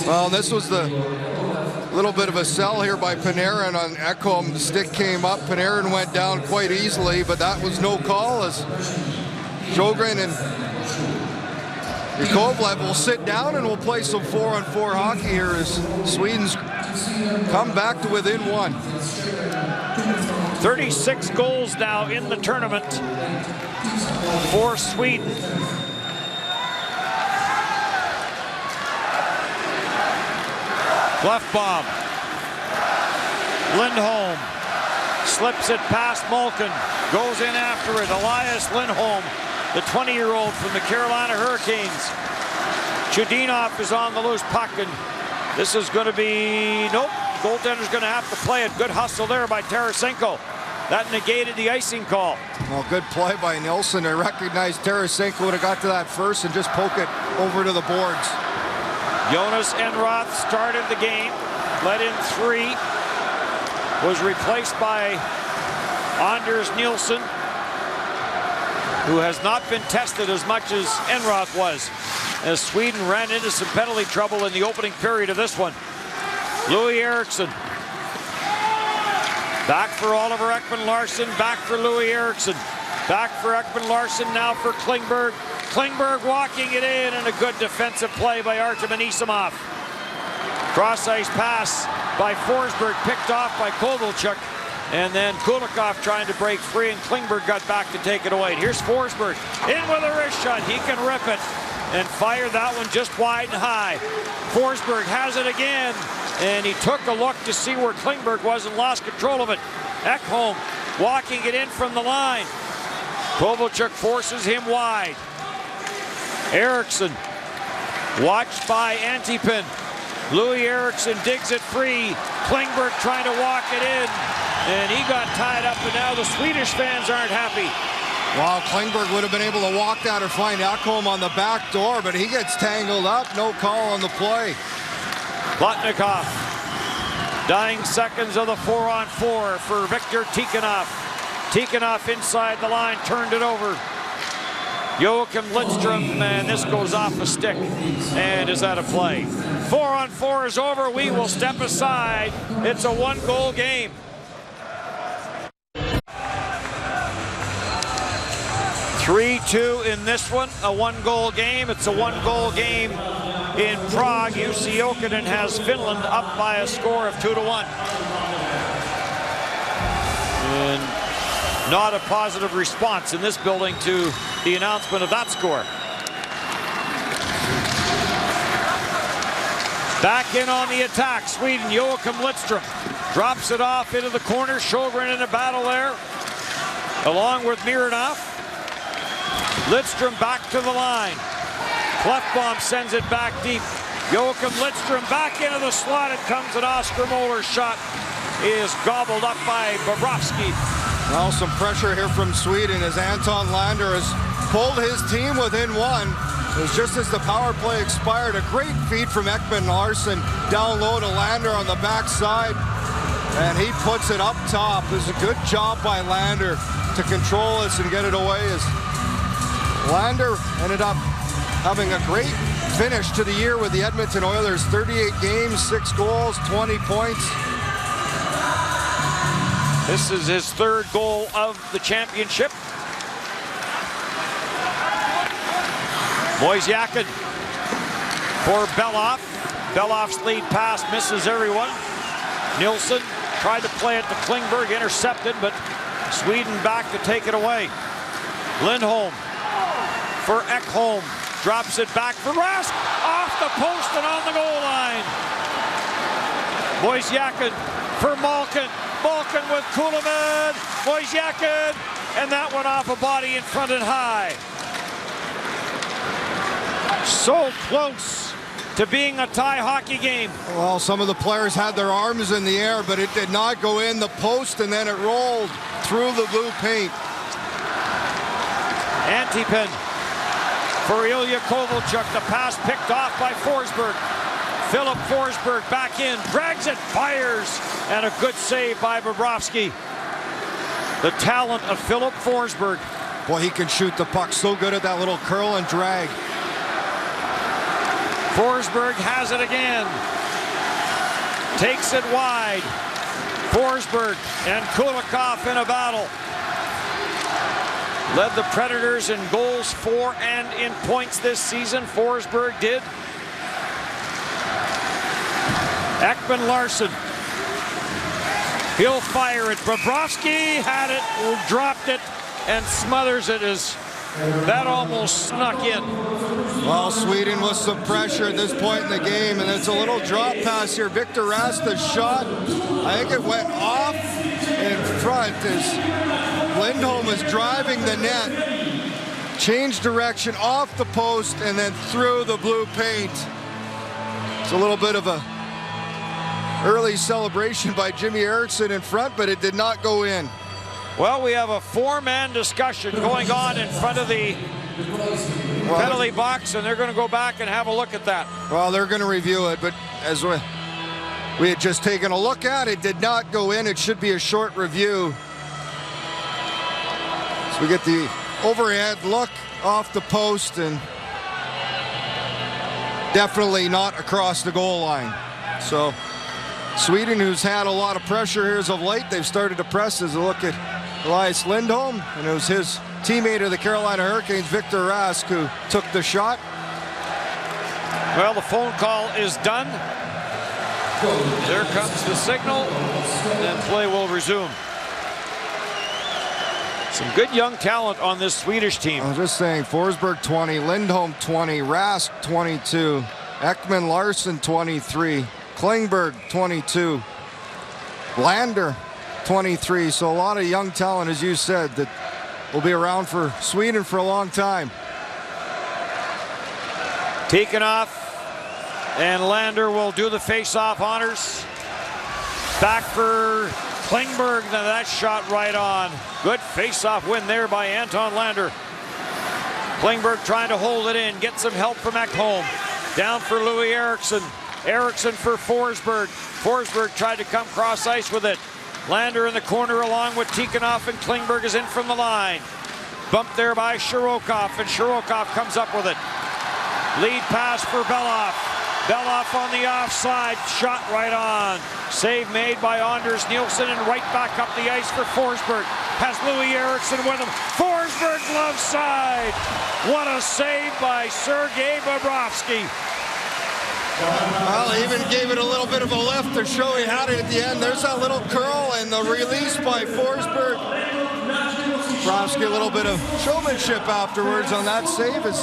well, this was the little bit of a sell here by Panarin on Ekholm. The stick came up. Panarin went down quite easily, but that was no call, as Sjögren and Yakovlev will sit down, and we'll play some 4-on-4 hockey here as Sweden's come back to within one. 36 goals now in the tournament for Sweden. Left bomb. Lindholm slips it past Malkin. Goes in after it. Elias Lindholm, the 20-year-old from the Carolina Hurricanes. Chudinov is on the loose puck, and this is going to be... Nope. Goaltender's going to have to play it. Good hustle there by Tarasenko. That negated the icing call. Well, good play by Nilsson. I recognized Tarasenko would have got to that first and just poke it over to the boards. Jonas Enroth started the game, led in 3, was replaced by Anders Nilsson, who has not been tested as much as Enroth was, as Sweden ran into some penalty trouble in the opening period of this one. Louis Eriksson. Back for Oliver Ekman-Larsson, back for Louis Eriksson. Back for Ekman-Larsson, now for Klingberg. Klingberg walking it in, and a good defensive play by Artem Anisimov. Cross-ice pass by Forsberg, picked off by Kovalchuk. And then Kulikov trying to break free, and Klingberg got back to take it away. And here's Forsberg, in with a wrist shot. He can rip it and fire that one just wide and high. Forsberg has it again, and he took a look to see where Klingberg was and lost control of it. Ekholm walking it in from the line. Kovalchuk forces him wide. Eriksson, watched by Antipin. Louis Eriksson digs it free. Klingberg trying to walk it in, and he got tied up, and now the Swedish fans aren't happy. Wow, Klingberg would have been able to walk that or find Ekholm on the back door, but he gets tangled up. No call on the play. Plotnikov, dying seconds of the 4-on-4 for Viktor Tikhonov. Tikhonov inside the line, turned it over. Joachim Lidstrom, and this goes off a stick and is out of play. 4-on-4 is over. We will step aside. It's a 1-goal game. (3-2) in this one, a 1-goal game. It's a 1-goal game in Prague. UC Jokinen has Finland up by a score of 2-1. And not a positive response in this building to the announcement of that score. Back in on the attack, Sweden, Joachim Lidstrom drops it off into the corner. Sjögren in a battle there, along with Mironov. Lidstrom back to the line. Klefbom sends it back deep. Joachim Lidstrom back into the slot. It comes, and Oscar Moller's shot is gobbled up by Bobrovsky. Now some pressure here from Sweden as Anton Lander has pulled his team within one. It was just as the power play expired. A great feed from Ekman Larsson down low to Lander on the backside. And he puts it up top. This is a good job by Lander to control this and get it away, as Lander ended up having a great finish to the year with the Edmonton Oilers. 38 games, 6 goals, 20 points. This is his third goal of the championship. Wojciechowski for Belloff. Belloff's lead pass misses everyone. Nilsson tried to play it to Klingberg, intercepted, but Sweden back to take it away. Lindholm for Ekholm. Drops it back for Rask. Off the post and on the goal line. Wojciechowski for Malkin. Malkin with Kulemin. Wojciechowski. And that one off a body in front and high. So close to being a tie hockey game. Well, some of the players had their arms in the air, but it did not go in the post, and then it rolled through the blue paint. Antipin for Ilya Kovalchuk. The pass picked off by Forsberg. Philip Forsberg back in, drags it, fires, and a good save by Bobrovsky. The talent of Philip Forsberg. Boy, he can shoot the puck. So good at that little curl and drag. Forsberg has it again. Takes it wide. Forsberg and Kulikov in a battle. Led the Predators in goals for and in points this season. Forsberg did. Ekman Larsson. He'll fire it. Bobrovsky had it, dropped it, and smothers it as that almost snuck in. Well, Sweden with some pressure at this point in the game, and it's a little drop pass here. Victor Rasta's shot, I think it went off in front as Lindholm was driving the net, changed direction off the post, and then through the blue paint. It's a little bit of a early celebration by Jimmy Eriksson in front, but it did not go in. Well, we have a four-man discussion going on in front of the penalty box, and they're going to go back and have a look at that. Well, they're going to review it, but as we had just taken a look at it, did not go in. It should be a short review. So we get the overhead look off the post, and definitely not across the goal line. So Sweden, who's had a lot of pressure here as of late, they've started to press as a look at Elias Lindholm, and it was his teammate of the Carolina Hurricanes, Victor Rask, who took the shot. Well, the phone call is done. There comes the signal, and play will resume. Some good young talent on this Swedish team. I was just saying, Forsberg 20, Lindholm 20, Rask 22, Ekman Larsson 23, Klingberg 22, Lander 23. So a lot of young talent, as you said, that will be around for Sweden for a long time. Tikhonov and Lander will do the face-off honors. Back for Klingberg, then that shot right on. Good face-off win there by Anton Lander. Klingberg trying to hold it in, get some help from Ekholm. Down for Louis Eriksson. Eriksson for Forsberg. Forsberg tried to come cross ice with it. Lander in the corner along with Tikhonov, and Klingberg is in from the line. Bumped there by Shirokov, and Shirokov comes up with it. Lead pass for Belloff. Belloff on the offside, shot right on. Save made by Anders Nilsson, and right back up the ice for Forsberg. Has Louis Eriksson with him. Forsberg glove side. What a save by Sergei Bobrovsky. Well, he even gave it a little bit of a lift to show he had it at the end. There's that little curl and the release by Forsberg. Bobrovsky, a little bit of showmanship afterwards on that save, is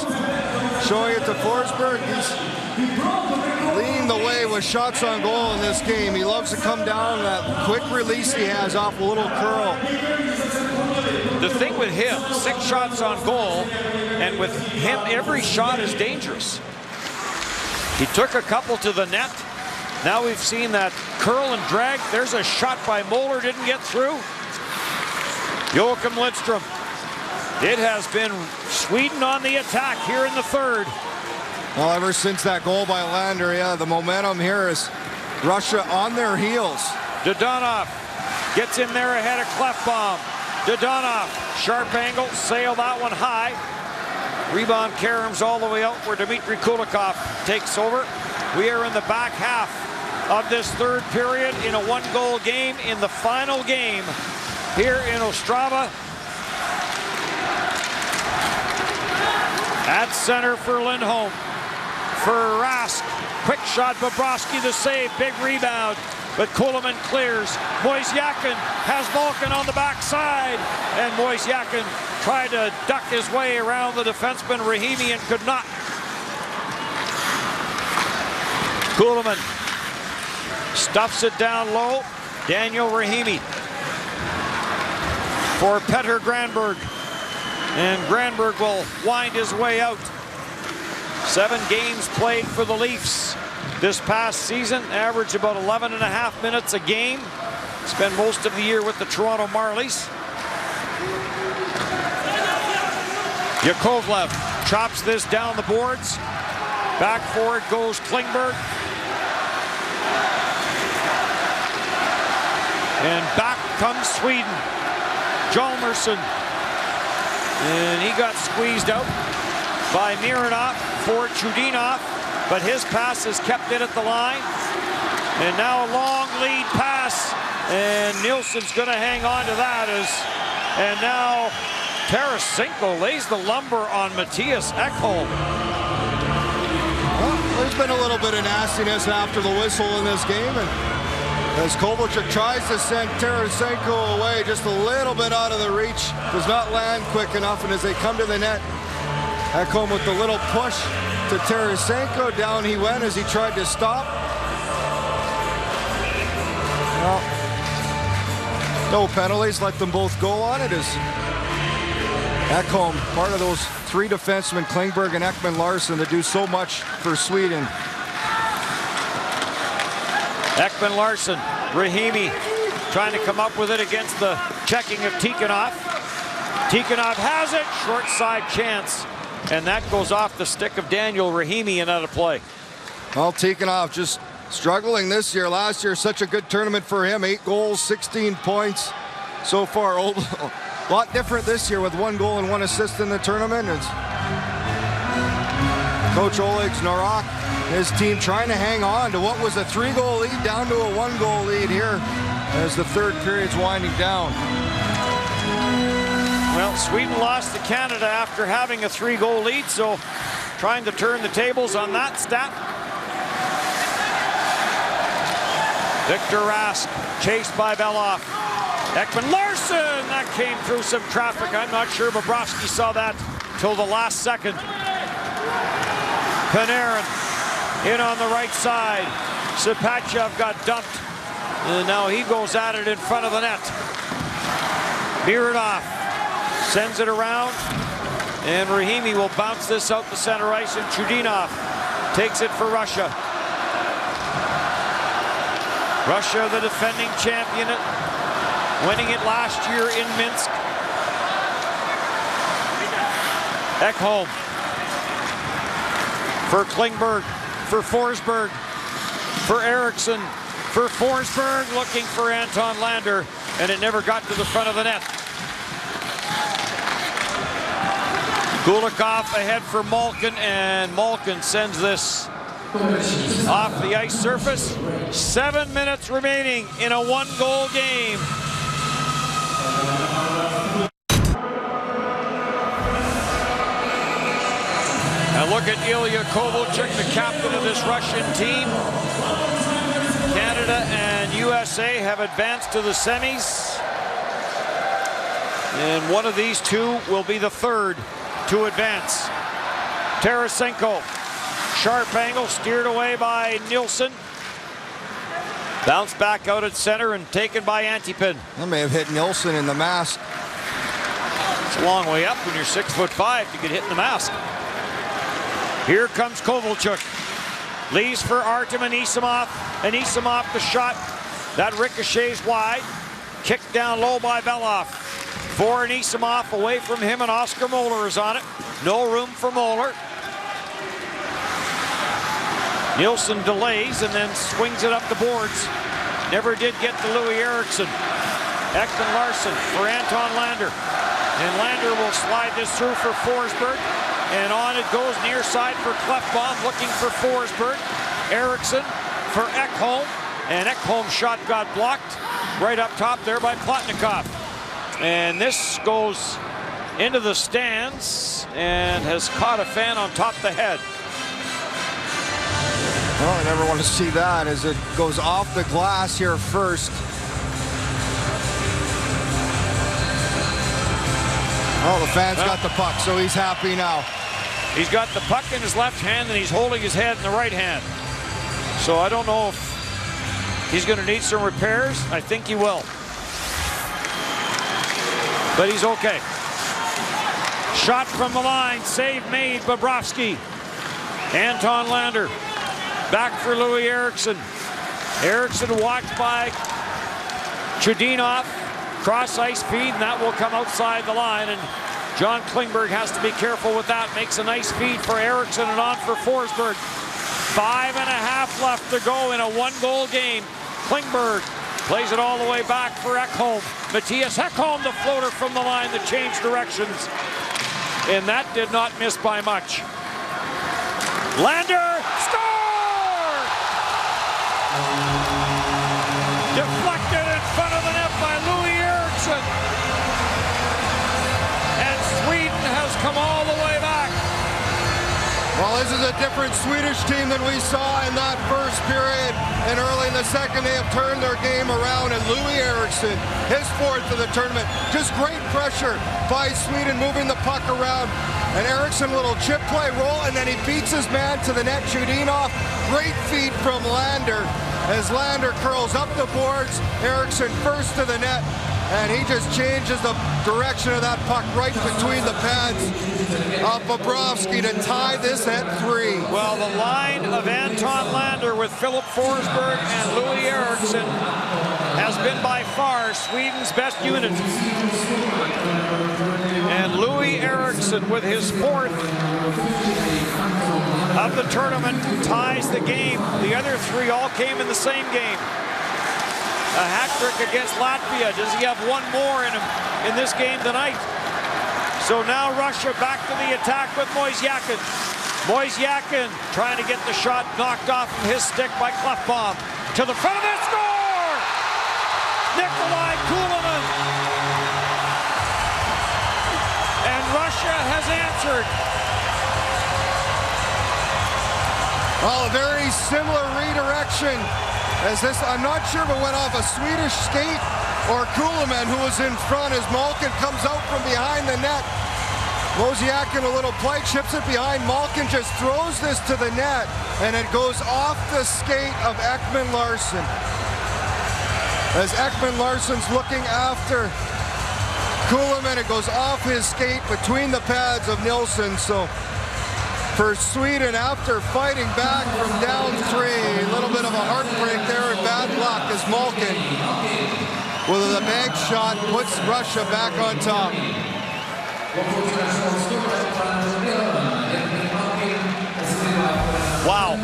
showing it to Forsberg. He's leading the way with shots on goal in this game. He loves to come down, that quick release he has off a little curl. The thing with him, 6 shots on goal, and with him, every shot is dangerous. He took a couple to the net. Now we've seen that curl and drag. There's a shot by Moeller, didn't get through. Joachim Lidstrom. It has been Sweden on the attack here in the third. Well, ever since that goal by Lander, yeah, the momentum here is Russia on their heels. Dodonov gets in there ahead of Klefbom. Dodonov, sharp angle, sail that one high. Rebound caroms all the way out where Dmitry Kulikov takes over. We are in the back half of this third period in a 1-goal game in the final game here in Ostrava. At center for Lindholm. For Rask. Quick shot, Bobrovsky the save. Big rebound. But Kuhlman clears. Moisyakin has Malkin on the backside. And Moisyakin tried to duck his way around the defenseman Rahimi and could not. Kuhlman stuffs it down low. Daniel Rahimi for Petter Granberg. And Granberg will wind his way out. 7 games played for the Leafs this past season. Averaged about 11.5 minutes a game. Spent most of the year with the Toronto Marlies. Yakovlev chops this down the boards. Back forward goes Klingberg. And back comes Sweden. Hjalmarsson. And he got squeezed out by Mironov for Chudinov, but his pass is kept in at the line. And now a long lead pass, and Nielsen's going to hang on to that. And now Tarasenko lays the lumber on Matthias Ekholm. Well, there's been a little bit of nastiness after the whistle in this game, and as Kovalchuk tries to send Tarasenko away just a little bit out of the reach, does not land quick enough, and as they come to the net, Ekholm with the little push to Tarasenko. Down he went as he tried to stop. Well, no penalties, let them both go on it as Ekholm, part of those 3 defensemen, Klingberg and Ekman-Larsson, that do so much for Sweden. Ekman-Larsson, Rahimi trying to come up with it against the checking of Tikhonov. Tikhonov has it, short side chance, and that goes off the stick of Daniel Rahimi and out of play. Well, Tikhonov just struggling this year. Last year, such a good tournament for him. 8 goals, 16 points so far. A lot different this year with 1 goal and 1 assist in the tournament. It's Coach Oleg Znorok, his team trying to hang on to what was a 3-goal lead down to a 1-goal lead here as the third period's winding down. Well, Sweden lost to Canada after having a 3-goal lead, so trying to turn the tables on that stat. Victor Rask chased by Belloff. Ekman-Larsson, that came through some traffic. I'm not sure Bobrovsky saw that till the last second. Panarin in on the right side. Sapachev got dumped. And now he goes at it in front of the net. Mironov sends it around. And Rahimi will bounce this out to center ice. And Chudinov takes it for Russia. Russia, the defending champion, winning it last year in Minsk. Ekholm for Klingberg, for Forsberg, for Eriksson, for Forsberg, looking for Anton Lander, and it never got to the front of the net. Kulikov ahead for Malkin, and Malkin sends this off the ice surface. 7 minutes remaining in a 1-goal game. And look at Ilya Kovalchuk, the captain of this Russian team. Canada and USA have advanced to the semis. And one of these two will be the third to advance. Tarasenko Sharp angle, steered away by Nielsen. Bounced back out at center and taken by Antipin. That may have hit Nielsen in the mask. It's a long way up when you're 6'5" to get hit in the mask. Here comes Kovalchuk. Leaves for Artem Anisimov. Anisimov the shot. That ricochets wide. Kicked down low by Belov. For Anisimov, away from him, and Oscar Moeller is on it. No room for Moeller. Nielsen delays and then swings it up the boards. Never did get to Louis Eriksson. Ekman Larsson for Anton Lander. And Lander will slide this through for Forsberg. And on it goes near side for Klefbom, looking for Forsberg. Eriksson for Ekholm. And Ekholm's shot got blocked right up top there by Plotnikov. And this goes into the stands and has caught a fan on top of the head. Well, I never want to see that as it goes off the glass here first. Oh, the fan's got the puck, so he's happy now. He's got the puck in his left hand and he's holding his head in the right hand. So I don't know if he's going to need some repairs. I think he will. But he's okay. Shot from the line, save made, Bobrovsky. Anton Lander. Back for Louis Eriksson. Eriksson watched by Chudinov. Cross ice feed, and that will come outside the line. And John Klingberg has to be careful with that. Makes a nice feed for Eriksson and on for Forsberg. 5.5 left to go in a 1-goal game. Klingberg plays it all the way back for Ekholm. Matthias Ekholm, the floater from the line that changed directions. And that did not miss by much. Lander, score! Deflected in front of the net by Louis Eriksson. And Sweden has come all the way back. Well, this is a different Swedish team than we saw in that first period. And early in the second, they have turned their game around. And Louis Eriksson, his fourth of the tournament. Just great pressure by Sweden, moving the puck around. And Eriksson, a little chip play roll, and then he beats his man to the net, Chudinov. Great feed from Lander. As Lander curls up the boards, Eriksson first to the net, and he just changes the direction of that puck right between the pads of Bobrovsky to tie this at 3. Well, the line of Anton Lander with Philip Forsberg and Louis Eriksson has been by far Sweden's best unit. And Louis Eriksson, with his fourth of the tournament, ties the game. The other three all came in the same game. A hat trick against Latvia. Does he have one more in him in this game tonight? So now Russia back to the attack with Moisyakin. Moisyakin trying to get the shot knocked off from his stick by Klefbom. To the front of the score! Nikolai Kulemin. And Russia has answered. Well, a very similar redirection as this, I'm not sure if it went off a Swedish skate or Kulemin, who was in front as Malkin comes out from behind the net. Moisyakin, a little play, chips it behind. Malkin just throws this to the net, and it goes off the skate of Ekman Larsson. As Ekman Larsson's looking after Kulemin, it goes off his skate between the pads of Nielsen. So for Sweden, after fighting back from down 3, a little bit of a heartbreak there and bad luck as Malkin, with a bank shot, puts Russia back on top. Wow.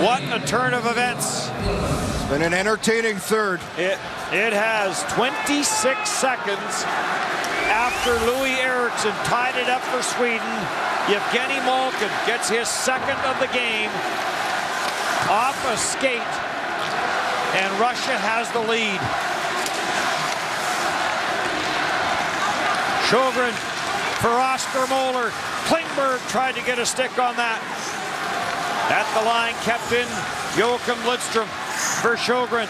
What a turn of events. It's been an entertaining third. It has 26 seconds after Louis Eriksson tied it up for Sweden. Yevgeny Malkin gets his second of the game off a skate, and Russia has the lead. Sjogren for Oscar Moeller. Klingberg tried to get a stick on that. At the line, kept in Joachim Lidstrom for Sjogren.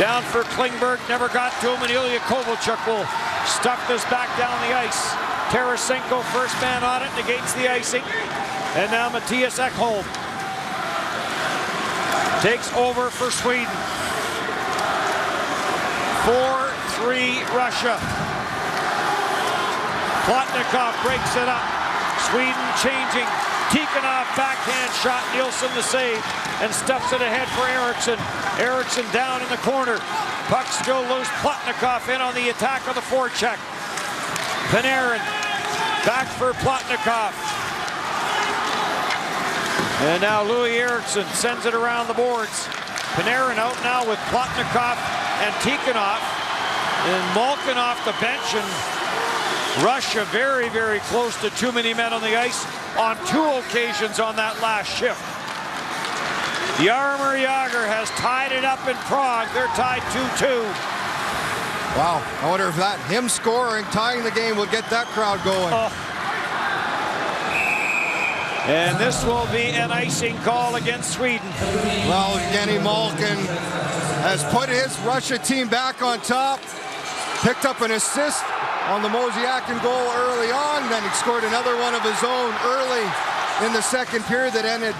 Down for Klingberg, never got to him, and Ilya Kovalchuk will stuff this back down the ice. Tarasenko, first man on it, negates the icing. And now Mattias Ekholm takes over for Sweden. 4-3 Russia. Plotnikov breaks it up. Sweden changing. Tikhonov backhand shot. Nilsson the save and stuffs it ahead for Eriksson. Eriksson down in the corner. Puck still loose. Plotnikov in on the attack of the forecheck. Panarin back for Plotnikov. And now Louis Eriksson sends it around the boards. Panarin out now with Plotnikov and Tikhonov. And Malkin off the bench, and Russia very, very close to too many men on the ice on 2 occasions on that last shift. Jaromir Jagr has tied it up in Prague. They're tied 2-2. Wow, I wonder if him scoring, tying the game will get that crowd going. And this will be an icing call against Sweden. Well, Evgeny Malkin has put his Russia team back on top. Picked up an assist on the Mosiakin goal early on. Then he scored another one of his own early in the second period that ended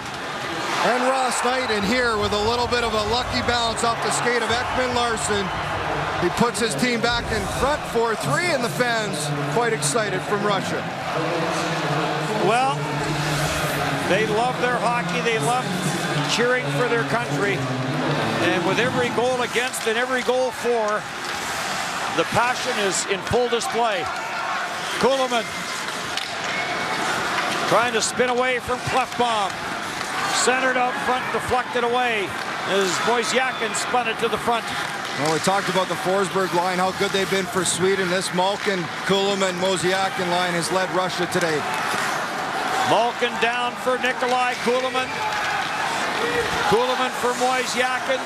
Ross Knight. And here with a little bit of a lucky bounce off the skate of Ekman Larsson, he puts his team back in front 4-3, and the fans quite excited from Russia. Well, they love their hockey. They love cheering for their country. And with every goal against and every goal for, the passion is in full display. Kuhlman trying to spin away from Klefbom. Centered out front, deflected away as Mosiakin spun it to the front. Well, we talked about the Forsberg line, how good they've been for Sweden. This Malkin, Kuhlman, Mosiakin line has led Russia today. Malkin down for Nikolai Kuhlman. Kuhlman for Mosiakin.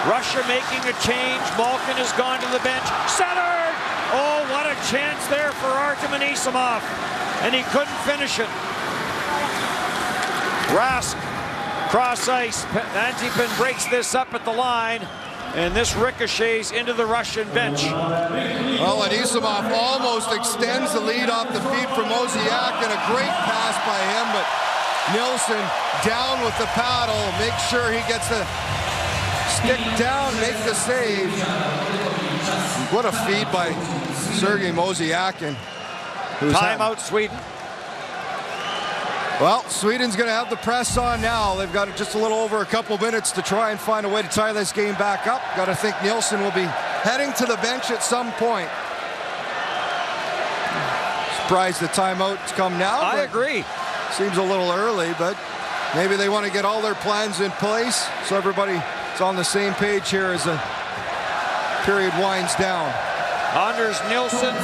Russia making a change. Malkin has gone to the bench. Centered! Oh, what a chance there for Artem Anisimov. And he couldn't finish it. Rask, cross ice. Antipin breaks this up at the line. And this ricochets into the Russian bench. Well, Anisimov almost extends the lead off the feet from Mosiakin. A great pass by him, but Nilsson down with the paddle. Make sure he gets the stick down, make the save. What a feed by Sergei Mosiakin. Timeout, Sweden. Well, Sweden's going to have the press on now. They've got just a little over a couple minutes to try and find a way to tie this game back up. Got to think Nilsson will be heading to the bench at some point. Surprised the timeout's come now. I agree. Seems a little early, but maybe they want to get all their plans in place so everybody's on the same page here as the period winds down. Anders Nilsson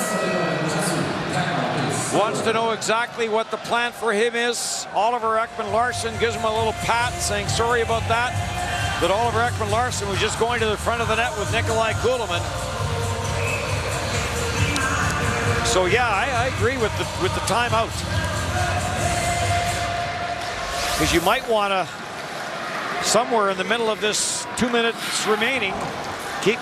wants to know exactly what the plan for him is. Oliver Ekman Larsson gives him a little pat saying sorry about that. But Oliver Ekman Larsson was just going to the front of the net with Nikolai Kuhlman. So yeah, I agree with the timeout. Because you might want to, somewhere in the middle of this 2 minutes remaining, keep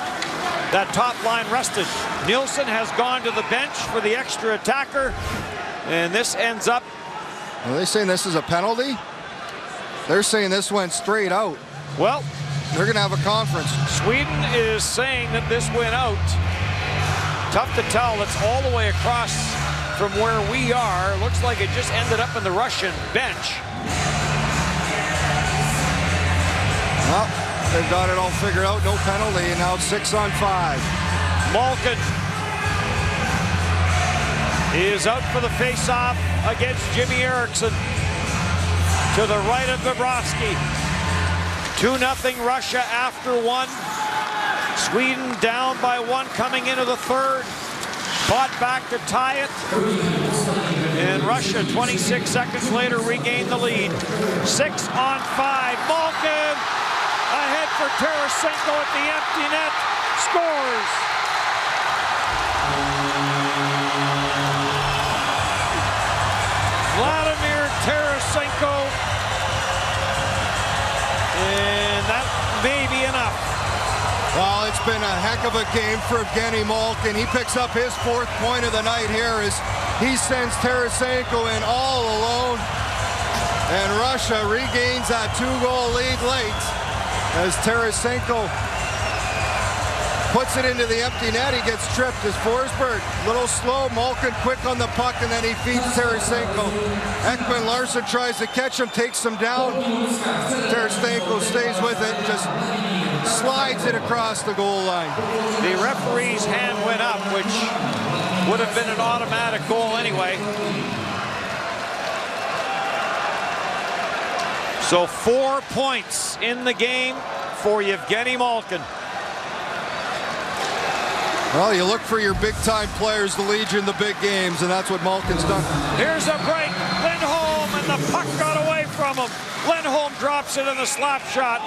that top line rested. Nilsson has gone to the bench for the extra attacker, and this ends up. Are they saying this is a penalty? They're saying this went straight out. Well, they're going to have a conference. Sweden is saying that this went out. Tough to tell. It's all the way across from where we are. Looks like it just ended up in the Russian bench. Well, they've got it all figured out. No penalty, and now it's 6-on-5. Malkin is out for the face-off against Jimmy Eriksson. To the right of Bobrovsky. 2-0 Russia after one. Sweden down by one coming into the third. Fought back to tie it. And Russia, 26 seconds later, regained the lead. 6-on-5. Malkin ahead for Tarasenko at the empty net. Scores. Vladimir Tarasenko. And that may be enough. Well, it's been a heck of a game for Evgeny Malkin. He picks up his 4th point of the night here as he sends Tarasenko in all alone. And Russia regains that 2-goal lead late as Tarasenko puts it into the empty net. He gets tripped as Forsberg. Little slow. Malkin quick on the puck, and then he feeds Tarasenko. Ekman Larsson tries to catch him, takes him down. Tarasenko stays with it, just slides it across the goal line. The referee's hand went up, which would have been an automatic goal anyway. So 4 points in the game for Evgeny Malkin. Well, you look for your big-time players to lead you in the big games, and that's what Malkin's done. Here's a break. Lindholm, and the puck got away from him. Lindholm drops it in the slap shot.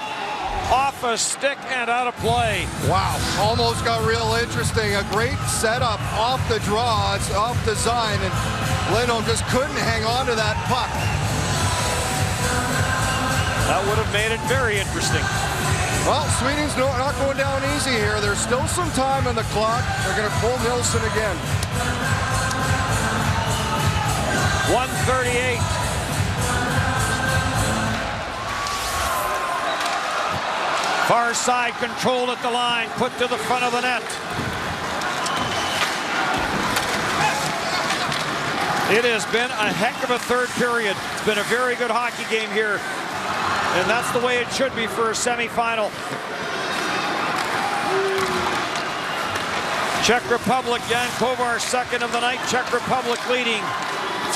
Off a stick and out of play. Wow, almost got real interesting. A great setup off the draw. It's off design, and Lindholm just couldn't hang on to that puck. That would have made it very interesting. Well, Sweden's not going down easy here. There's still some time on the clock. They're going to pull Nilsson again. 1:38. Far side control at the line, put to the front of the net. It has been a heck of a third period. It's been a very good hockey game here. And that's the way it should be for a semifinal. Czech Republic, Jan Kovar, second of the night. Czech Republic leading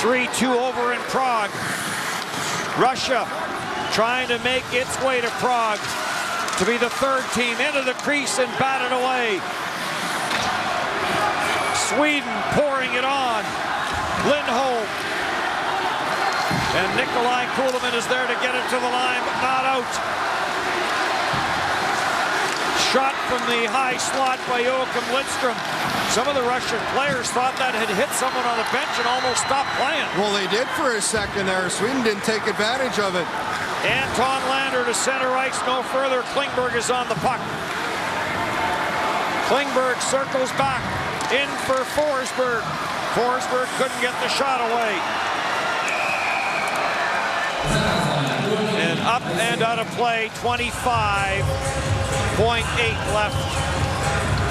3-2 over in Prague. Russia trying to make its way to Prague to be the third team into the crease and bat it away. Sweden pouring it on. Lindholm. And Nikolai Kulemin is there to get it to the line, but not out. Shot from the high slot by Joachim Lindstrom. Some of the Russian players thought that had hit someone on the bench and almost stopped playing. Well, they did for a second there. Sweden didn't take advantage of it. Anton Lander to center ice, no further. Klingberg is on the puck. Klingberg circles back, in for Forsberg. Forsberg couldn't get the shot away. And up and out of play, 25.8 left.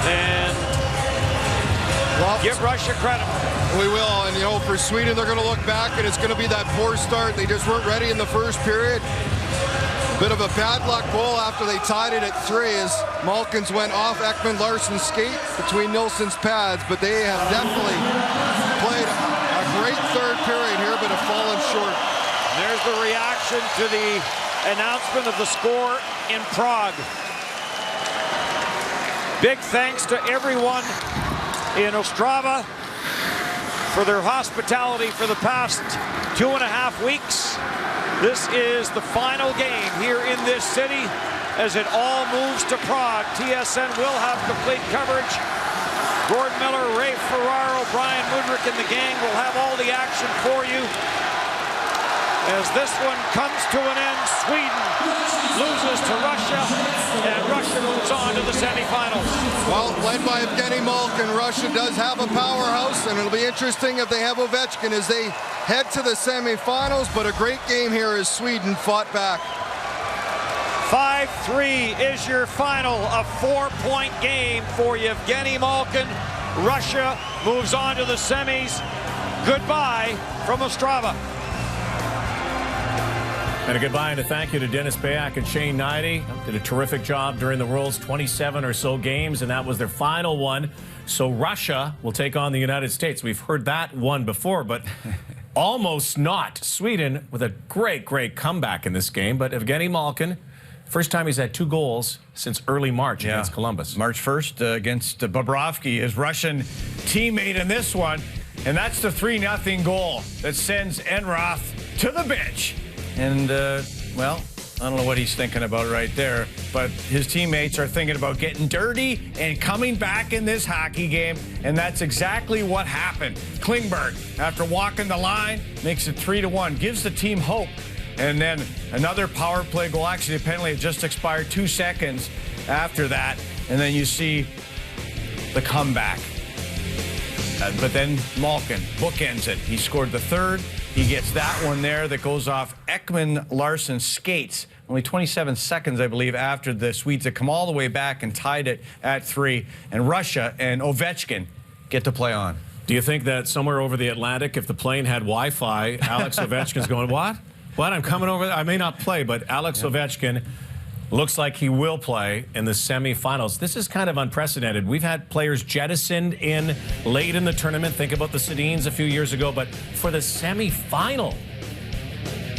And give Russia credit. We will, and you know, for Sweden, they're going to look back, and it's going to be that poor start. They just weren't ready in the first period. Bit of a bad luck goal after they tied it at 3 as Malkins went off Ekman Larsson's skate between Nilsson's pads, but they have definitely played a great third period here, but have fallen short. There's the reaction to the announcement of the score in Prague. Big thanks to everyone in Ostrava for their hospitality for the past 2.5 weeks. This is the final game here in this city as it all moves to Prague. TSN will have complete coverage. Gordon Miller, Ray Ferraro, Brian Mudryk, and the gang will have all the action for you. As this one comes to an end, Sweden loses to Russia, and Russia moves on to the semifinals. Well, led by Evgeny Malkin, Russia does have a powerhouse, and it'll be interesting if they have Ovechkin as they head to the semifinals, but a great game here as Sweden fought back. 5-3 is your final, a 4-point game for Evgeny Malkin. Russia moves on to the semis. Goodbye from Ostrava. And a goodbye and a thank you to Dennis Bayak and Shane Knighty. Did a terrific job during the World's 27 or so games, and that was their final one. So Russia will take on the United States. We've heard that one before, but almost not. Sweden with a great, great comeback in this game. But Evgeny Malkin, first time he's had 2 goals since early March against Columbus. March 1st against Bobrovsky, his Russian teammate in this one. And that's the 3-0 goal that sends Enroth to the bench. And, well, I don't know what he's thinking about right there, but his teammates are thinking about getting dirty and coming back in this hockey game, and that's exactly what happened. Klingberg, after walking the line, makes it 3-1, gives the team hope. And then another power play goal. Actually, the penalty had just expired 2 seconds after that, and then you see the comeback. But then Malkin bookends it. He scored the third, He gets that one there that goes off Ekman Larsson's skates. Only 27 seconds, I believe, after the Swedes had come all the way back and tied it at 3. And Russia and Ovechkin get to play on. Do you think that somewhere over the Atlantic, if the plane had Wi-Fi, Alex Ovechkin's going, what? What? I'm coming over. I may not play, but Alex Ovechkin looks like he will play in the semifinals. This is kind of unprecedented. We've had players jettisoned in late in the tournament. Think about the Sedins a few years ago, but for the semifinal.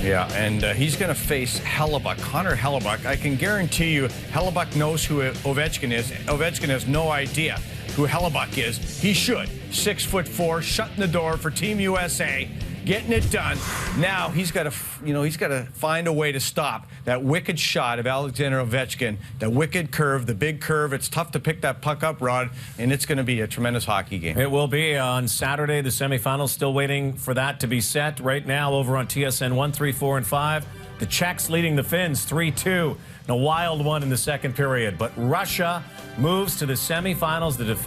Yeah, and he's going to face Hellebuck, Connor Hellebuck. I can guarantee you Hellebuck knows who Ovechkin is. Ovechkin has no idea who Hellebuck is. He should. 6'4", shutting the door for Team USA, getting it done. Now he's got to find a way to stop that wicked shot of Alexander Ovechkin, the wicked curve, the big curve. It's tough to pick that puck up, Rod, and it's going to be a tremendous hockey game. It will be on Saturday, the semifinals. Still waiting for that to be set. Right now over on TSN 1, 3, 4, and 5. The Czechs leading the Finns 3-2. A wild one in the second period. But Russia moves to the semifinals. The defense